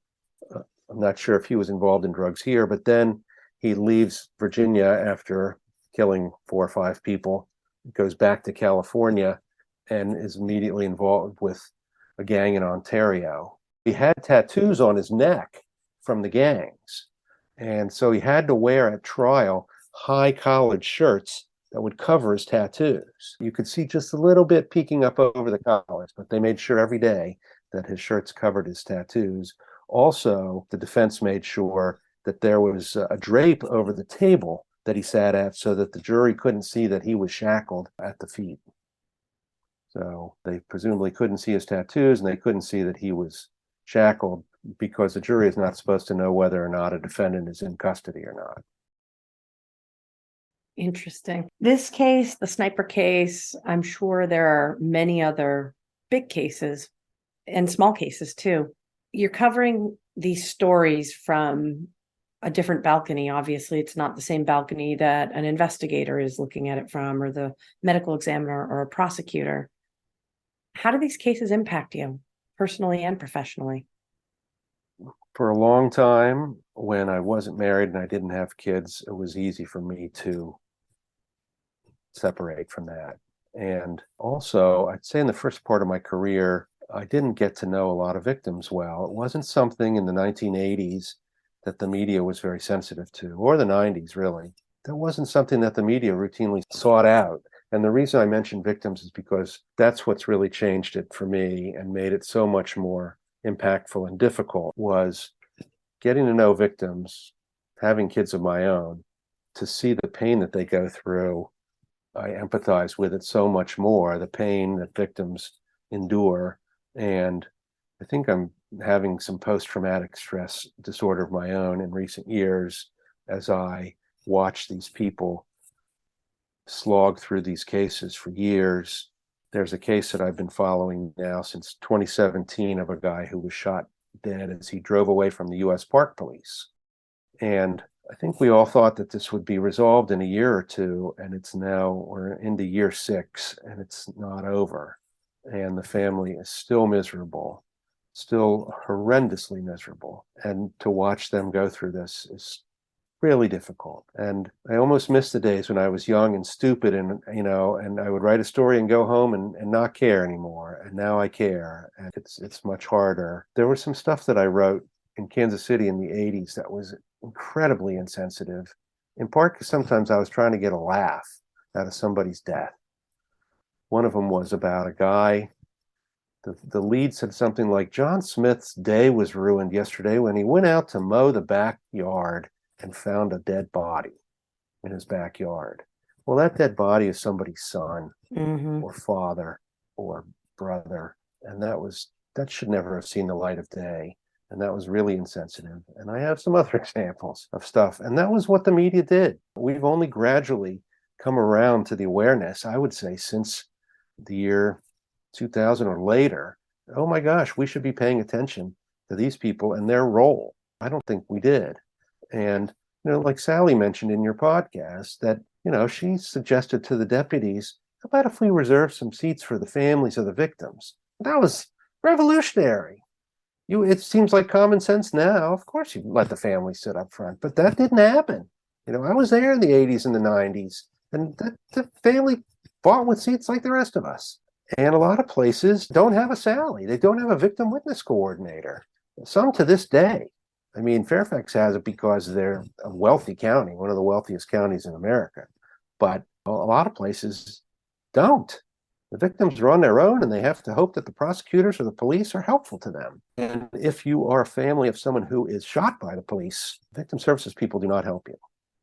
I'm not sure if he was involved in drugs here, but then he leaves Virginia after killing 4 or 5 people, goes back to California and is immediately involved with a gang in Ontario. He had tattoos on his neck from the gangs. And so he had to wear at trial high collared shirts that would cover his tattoos. You could see just a little bit peeking up over the collars, but they made sure every day that his shirts covered his tattoos. Also, the defense made sure that there was a drape over the table that he sat at so that the jury couldn't see that he was shackled at the feet. So they presumably couldn't see his tattoos and they couldn't see that he was shackled because the jury is not supposed to know whether or not a defendant is in custody or not. Interesting. This case, the sniper case, I'm sure there are many other big cases and small cases too. You're covering these stories from a different balcony. Obviously, it's not the same balcony that an investigator is looking at it from, or the medical examiner or a prosecutor. How do these cases impact you personally and professionally? For a long time, when I wasn't married and I didn't have kids, it was easy for me to separate from that. And also, I'd say in the first part of my career, I didn't get to know a lot of victims well. It wasn't something in the 1980s that the media was very sensitive to, or the 90s, really. That wasn't something that the media routinely sought out. And the reason I mention victims is because that's what's really changed it for me and made it so much more impactful and difficult was getting to know victims, having kids of my own, to see the pain that they go through. I empathize with it so much more, the pain that victims endure. And I think I'm having some post-traumatic stress disorder of my own in recent years as I watch these people slog through these cases for years. There's a case that I've been following now since 2017 of a guy who was shot dead as he drove away from the U.S. Park Police. And I think we all thought that this would be resolved in a year or two, and we're into year 6, and it's not over. And the family is still miserable, still horrendously miserable. And to watch them go through this is really difficult. And I almost miss the days when I was young and stupid and I would write a story and go home and not care anymore. And now I care, and it's much harder. There was some stuff that I wrote in Kansas City in the 80s that was incredibly insensitive, in part because sometimes I was trying to get a laugh out of somebody's death. One of them was about a guy. The lead said something like, John Smith's day was ruined yesterday when he went out to mow the backyard and found a dead body in his backyard. Well, that dead body is somebody's son or father or brother. And that should never have seen the light of day. And that was really insensitive. And I have some other examples of stuff. And that was what the media did. We've only gradually come around to the awareness, I would say, since the year 2000 or later. Oh my gosh, we should be paying attention to these people and their role. I don't think we did. And, like Sally mentioned in your podcast, that, she suggested to the deputies, how about if we reserve some seats for the families of the victims? That was revolutionary. It seems like common sense now. Of course, you let the family sit up front, but that didn't happen. I was there in the 80s and the 90s, and the family fought with seats like the rest of us. And a lot of places don't have a Sally. They don't have a victim witness coordinator. Some to this day. I mean, Fairfax has it because they're a wealthy county, one of the wealthiest counties in America. But a lot of places don't. The victims are on their own, and they have to hope that the prosecutors or the police are helpful to them. And if you are a family of someone who is shot by the police, victim services people do not help you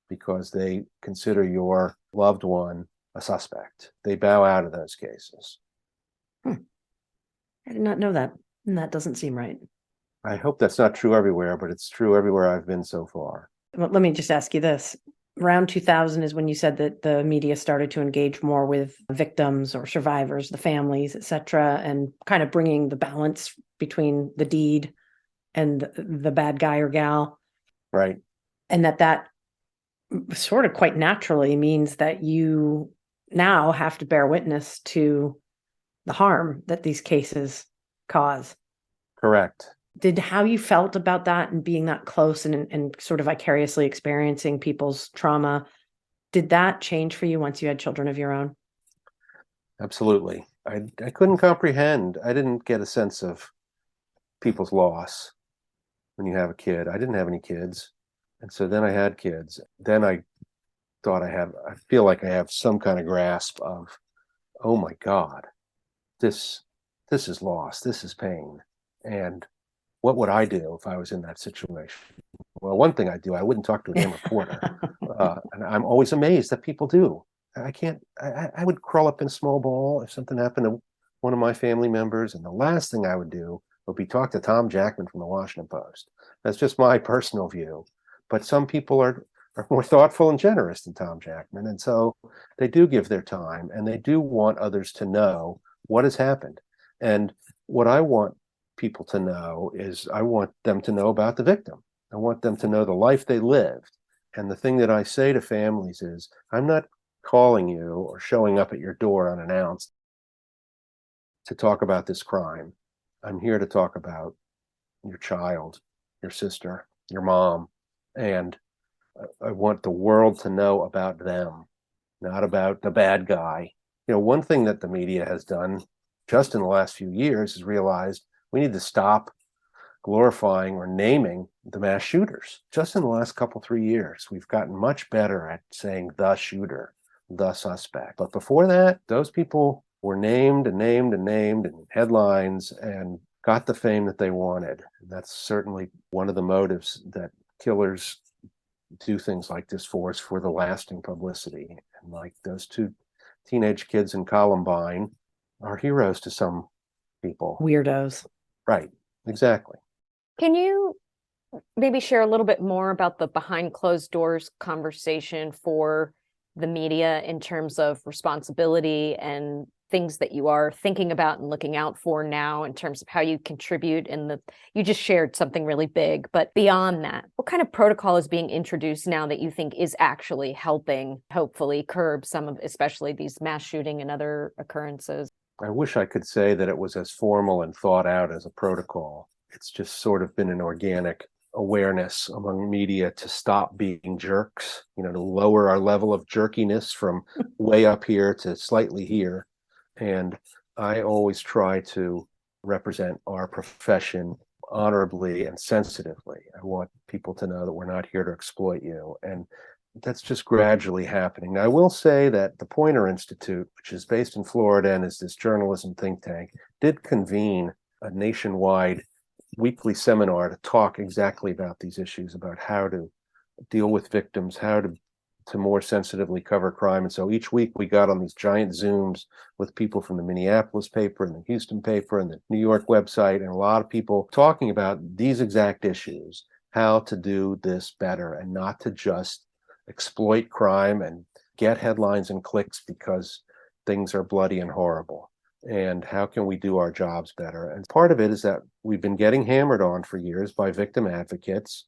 because they consider your loved one a suspect. They bow out of those cases. I did not know that. And that doesn't seem right. I hope that's not true everywhere, but it's true everywhere I've been so far. Well, let me just ask you this. Around 2000 is when you said that the media started to engage more with victims or survivors, the families, et cetera, and kind of bringing the balance between the deed and the bad guy or gal. Right. And that sort of quite naturally means that you now have to bear witness to the harm that these cases cause. Correct. Did how you felt about that and being that close and sort of vicariously experiencing people's trauma, did that change for you once you had children of your own? Absolutely. I couldn't comprehend. I didn't get a sense of people's loss when you have a kid. I didn't have any kids. And so then I had kids. Then I thought I feel like I have some kind of grasp of, oh my God, this is loss. This is pain. And what would I do if I was in that situation? Well, one thing I'd do, I wouldn't talk to a damn reporter. And I'm always amazed that people do. I would crawl up in a small ball if something happened to one of my family members. And the last thing I would do would be talk to Tom Jackman from the Washington Post. That's just my personal view. But some people are more thoughtful and generous than Tom Jackman. And so they do give their time and they do want others to know what has happened. And what I want people to know is I want them to know about the victim. I want them to know the life they lived. And the thing that I say to families is, I'm not calling you or showing up at your door unannounced to talk about this crime. I'm here to talk about your child, your sister, your mom. And I want the world to know about them, not about the bad guy. One thing that the media has done just in the last few years is realized we need to stop glorifying or naming the mass shooters. Just in the last 3 years, we've gotten much better at saying the shooter, the suspect. But before that, those people were named and named and named in headlines, and got the fame that they wanted. And that's certainly one of the motives that killers do things like this for, is for the lasting publicity. And like those two teenage kids in Columbine are heroes to some people. Weirdos. Right, exactly. Can you maybe share a little bit more about the behind closed doors conversation for the media in terms of responsibility and things that you are thinking about and looking out for now in terms of how you contribute? And you just shared something really big, but beyond that, what kind of protocol is being introduced now that you think is actually helping hopefully curb some of, especially these mass shooting and other occurrences? I wish I could say that it was as formal and thought out as a protocol. It's just sort of been an organic awareness among media to stop being jerks, to lower our level of jerkiness from way up here to slightly here. And I always try to represent our profession honorably and sensitively. I want people to know that we're not here to exploit you. And that's just gradually happening. Now, I will say that the Poynter Institute, which is based in Florida and is this journalism think tank, did convene a nationwide weekly seminar to talk exactly about these issues, about how to deal with victims, how to more sensitively cover crime. And so each week we got on these giant Zooms with people from the Minneapolis paper and the Houston paper and the New York website, and a lot of people talking about these exact issues, how to do this better and not to just exploit crime and get headlines and clicks because things are bloody and horrible. And how can we do our jobs better? And part of it is that we've been getting hammered on for years by victim advocates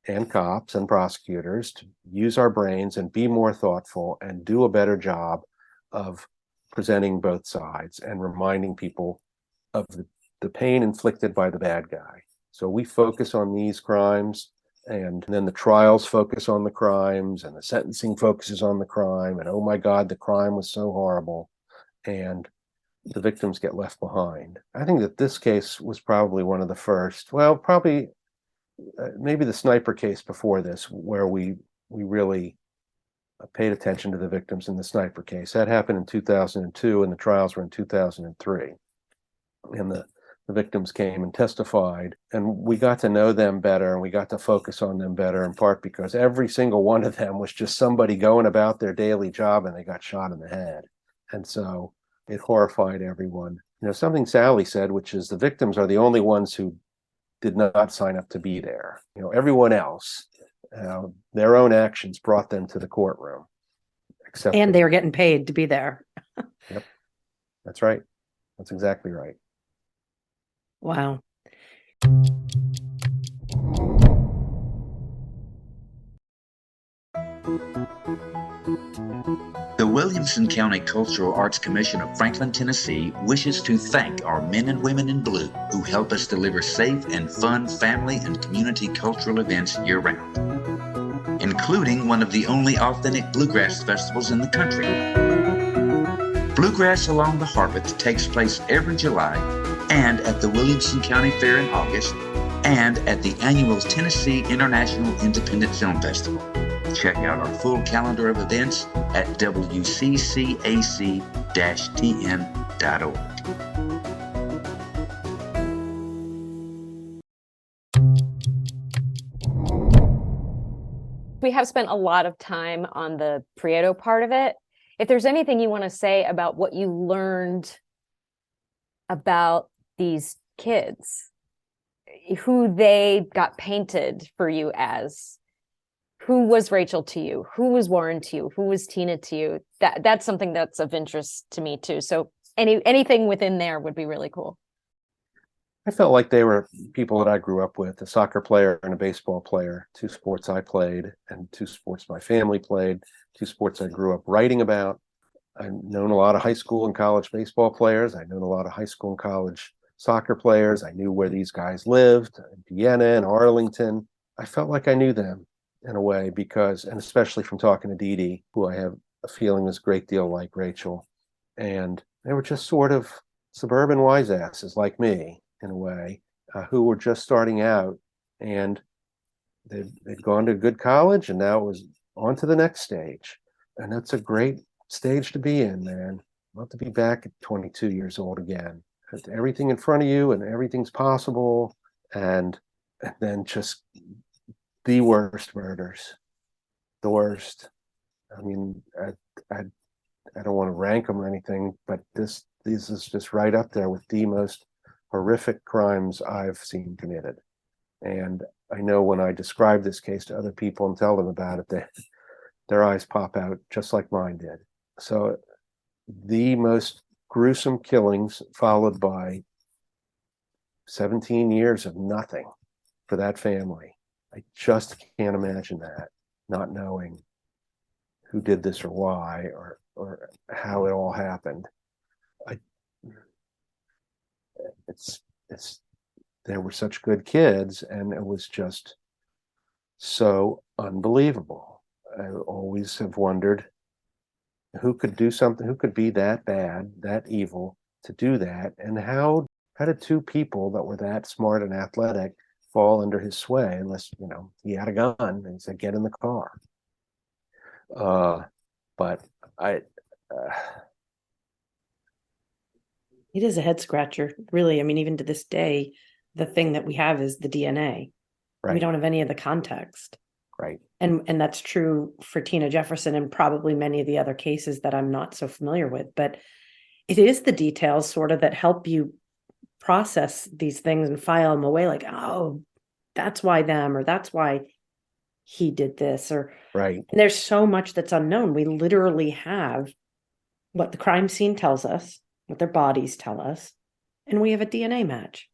and cops and prosecutors to use our brains and be more thoughtful and do a better job of presenting both sides and reminding people of the pain inflicted by the bad guy. So we focus on these crimes, and then the trials focus on the crimes, and the sentencing focuses on the crime, and oh my God, the crime was so horrible, and the victims get left behind. I think that this case was probably one of the first, well, probably maybe the sniper case before this, where we really paid attention to the victims in the sniper case. That happened in 2002, and the trials were in 2003. And the victims came and testified, and we got to know them better, and we got to focus on them better, in part because every single one of them was just somebody going about their daily job, and they got shot in the head. And so it horrified everyone. Something Sally said, which is the victims are the only ones who did not sign up to be there. Everyone else, their own actions brought them to the courtroom. And they were getting paid to be there. Yep, that's right. That's exactly right. Wow. The Williamson County Cultural Arts Commission of Franklin, Tennessee wishes to thank our men and women in blue who help us deliver safe and fun family and community cultural events year-round, including one of the only authentic bluegrass festivals in the country. Bluegrass Along the Harpeth takes place every July, and at the Williamson County Fair in August, and at the annual Tennessee International Independent Film Festival. Check out our full calendar of events at wccac-tn.org. We have spent a lot of time on the Prieto part of it. If there's anything you want to say about what you learned about these kids, who they got painted for you as, who was Rachael to you, who was Warren to you, who was Tina to you, that's something that's of interest to me too. So anything within there would be really cool. I felt like they were people that I grew up with, a soccer player and a baseball player, two sports I played and two sports my family played, two sports I grew up writing about. I've known a lot of high school and college baseball players. I've known a lot of high school and college soccer players. I knew where these guys lived, in Vienna and Arlington. I felt like I knew them in a way because, and especially from talking to Dee Dee, who I have a feeling is a great deal like Rachael. And they were just sort of suburban wise asses like me, in a way, who were just starting out, and they'd gone to a good college, and now it was on to the next stage. And that's a great stage to be in, man. I'd love to be back at 22 years old again everything in front of you and everything's possible, and then just the worst murders, the worst. I mean, I don't want to rank them or anything, but this is just right up there with the most horrific crimes I've seen committed. And I know when I describe this case to other people and tell them about it, their eyes pop out just like mine did. So the most gruesome killings, followed by 17 years of nothing for that family. I just can't imagine that, not knowing who did this or why or how it all happened. It's they were such good kids, and it was just so unbelievable. I always have wondered who could do something, who could be that bad, that evil to do that, and how did two people that were that smart and athletic fall under his sway, unless he had a gun and he said, get in the car. But it is a head scratcher, really. I mean, even to this day, the thing that we have is the DNA. Right. We don't have any of the context. Right. And that's true for Tina Jefferson and probably many of the other cases that I'm not so familiar with. But it is the details sort of that help you process these things and file them away, like, oh, that's why them, or that's why he did this, or right. And there's so much that's unknown. We literally have what the crime scene tells us, what their bodies tell us, and we have a DNA match.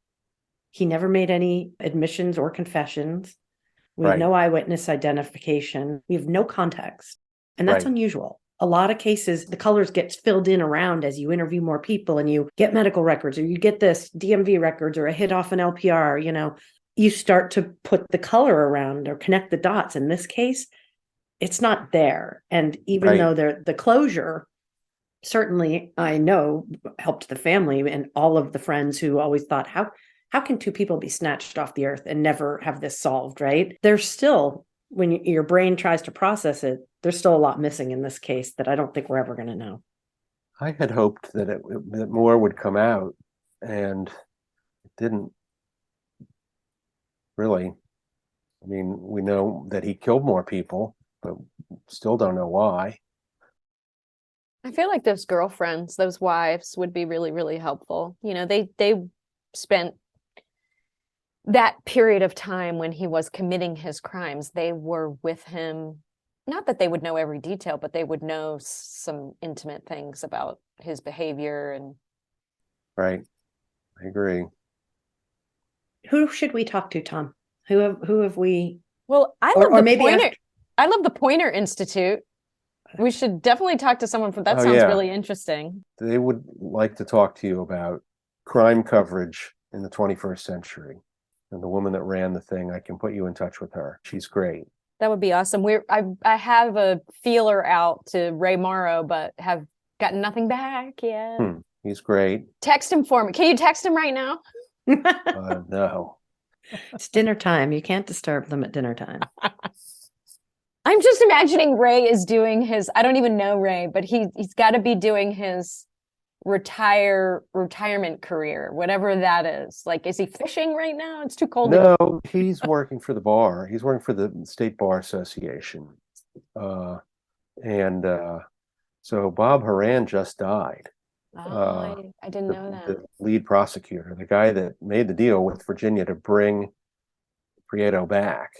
He never made any admissions or confessions. We have no eyewitness identification. We have no context. And that's unusual. A lot of cases, the colors gets filled in around as you interview more people and you get medical records, or you get this DMV records or a hit off an LPR, you start to put the color around or connect the dots. In this case, it's not there. And even though the closure, certainly I know, helped the family and all of the friends who always thought, how can two people be snatched off the earth and never have this solved, right? There's still, when your brain tries to process it, there's still a lot missing in this case that I don't think we're ever going to know. I had hoped that that more would come out, and it didn't really. I mean, we know that he killed more people, but still don't know why. I feel like those girlfriends, those wives would be really, really helpful. They spent that period of time when he was committing his crimes. They were with him. Not that they would know every detail, but they would know some intimate things about his behavior. And right. I agree. Who should we talk to, Tom? Who have we? Well, I love the Pointer. I love the Pointer Institute. We should definitely talk to someone from that. Sounds really interesting. They would like to talk to you about crime coverage in the 21st century. And the woman that ran the thing, I can put you in touch with her. She's great. That would be awesome. I have a feeler out to Ray Morrow, but have gotten nothing back yet. He's great. Text him for me. Can you text him right now? No. It's dinner time. You can't disturb them at dinner time. I'm just imagining Ray is doing his, I don't even know Ray, but he's got to be doing his retirement career, whatever that is. Like, is he fishing right now? It's too cold. No, he's working for the bar. He's working for the State Bar Association. So Bob Horan just died. I didn't know that. The lead prosecutor, the guy that made the deal with Virginia to bring Prieto back,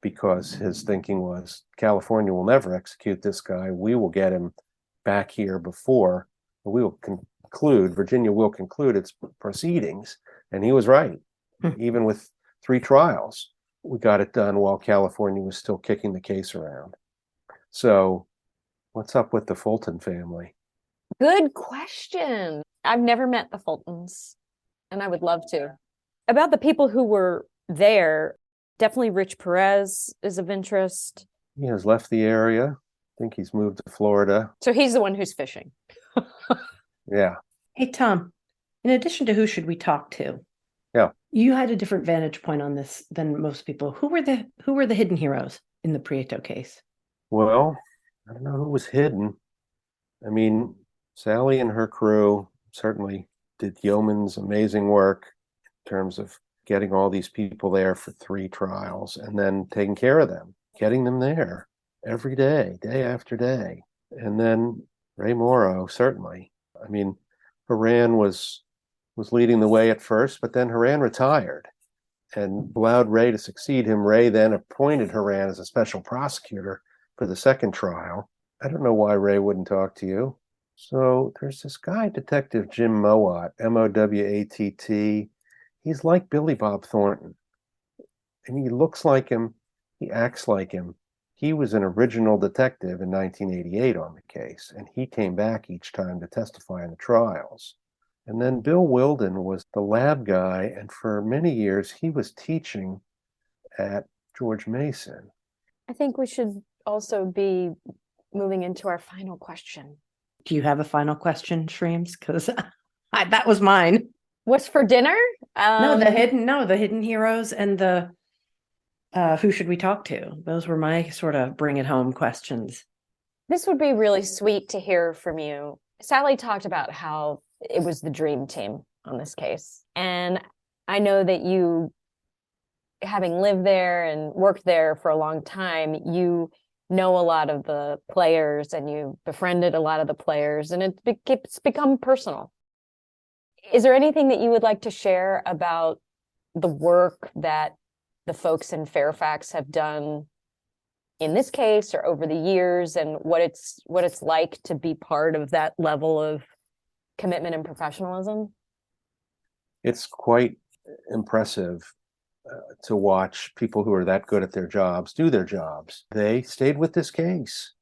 because his thinking was California will never execute this guy. We will get him back here before we will Virginia will conclude its proceedings. And he was right. Even with 3 trials, we got it done while California was still kicking the case around. So what's up with the Fulton family? Good question. I've never met the Fultons, and I would love to. About the people who were there, definitely Rich Perez is of interest. He has left the area. I think he's moved to Florida. So he's the one who's fishing. Yeah. Hey, Tom, in addition to who should we talk to? Yeah. You had a different vantage point on this than most people. Who were the hidden heroes in the Prieto case? Well, I don't know who was hidden. I mean, Sally and her crew certainly did yeoman's amazing work in terms of getting all these people there for 3 trials and then taking care of them, getting them there every day, day after day. And then Ray Morrow, certainly. I mean, Horan was leading the way at first, but then Horan retired and allowed Ray to succeed him. Ray then appointed Horan as a special prosecutor for the second trial. I don't know why Ray wouldn't talk to you. So there's this guy, Detective Jim Mowat, Mowatt. He's like Billy Bob Thornton. And he looks like him. He acts like him. He was an original detective in 1988 on the case, and he came back each time to testify in the trials. And then Bill Wilden was the lab guy, and for many years he was teaching at George Mason. I think we should also be moving into our final question. Do you have a final question, Shreems? Because that was mine. What's for dinner? The hidden heroes and the who should we talk to? Those were my sort of bring it home questions. This would be really sweet to hear from you. Sally talked about how it was the dream team on this case. And I know that you, having lived there and worked there for a long time, you know a lot of the players and you befriended a lot of the players, and it's become personal. Is there anything that you would like to share about the work that the folks in Fairfax have done in this case or over the years, and what it's like to be part of that level of commitment and professionalism? It's quite impressive to watch people who are that good at their jobs do their jobs. They stayed with this case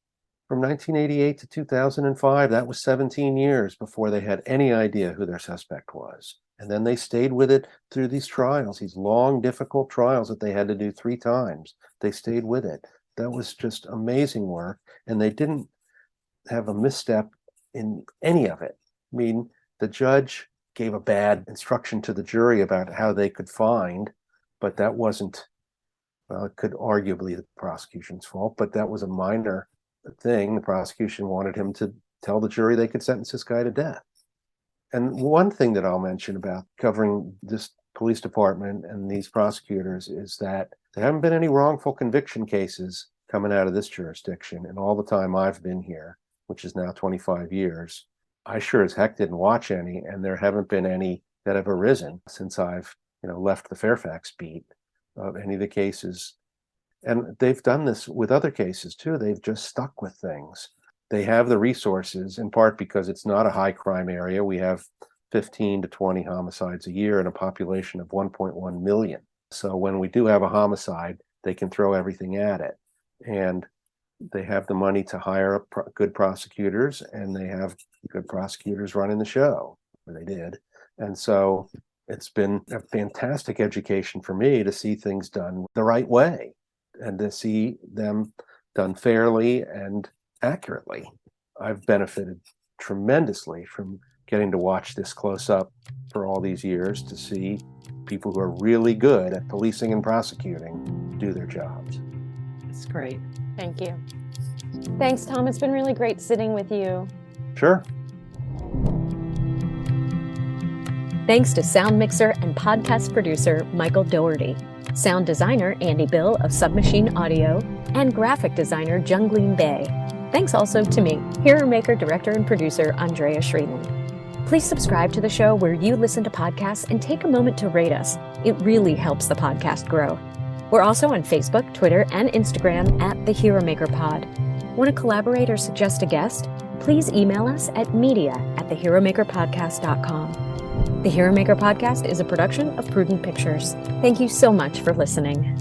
from 1988 to 2005. That was 17 years before they had any idea who their suspect was. And then they stayed with it through these trials, these long, difficult trials that they had to do 3 times. They stayed with it. That was just amazing work. And they didn't have a misstep in any of it. I mean, the judge gave a bad instruction to the jury about how they could find, but that wasn't, well, it could arguably be the prosecution's fault, but that was a minor thing. The prosecution wanted him to tell the jury they could sentence this guy to death. And one thing that I'll mention about covering this police department and these prosecutors is that there haven't been any wrongful conviction cases coming out of this jurisdiction in all the time I've been here, which is now 25 years. I sure as heck didn't watch any, and there haven't been any that have arisen since I've left the Fairfax beat of any of the cases. And they've done this with other cases too. They've just stuck with things. They have the resources, in part because it's not a high crime area. We have 15 to 20 homicides a year and a population of 1.1 million. So when we do have a homicide, they can throw everything at it. And they have the money to hire good prosecutors, and they have good prosecutors running the show, or they did. And so it's been a fantastic education for me to see things done the right way and to see them done fairly and accurately. I've benefited tremendously from getting to watch this close up for all these years, to see people who are really good at policing and prosecuting do their jobs. It's great. Thank you. Thanks, Tom. It's been really great sitting with you. Sure. Thanks to sound mixer and podcast producer Michael Doherty, sound designer Andy Bill of Submachine Audio, and graphic designer Jungleen Bay. Thanks also to me, Hero Maker director and producer Andrea Shreeman. Please subscribe to the show where you listen to podcasts and take a moment to rate us. It really helps the podcast grow. We're also on Facebook, Twitter, and Instagram at The Hero Maker Pod. Want to collaborate or suggest a guest? Please email us at media@theheromakerpodcast.com. The Hero Maker Podcast is a production of Prudent Pictures. Thank you so much for listening.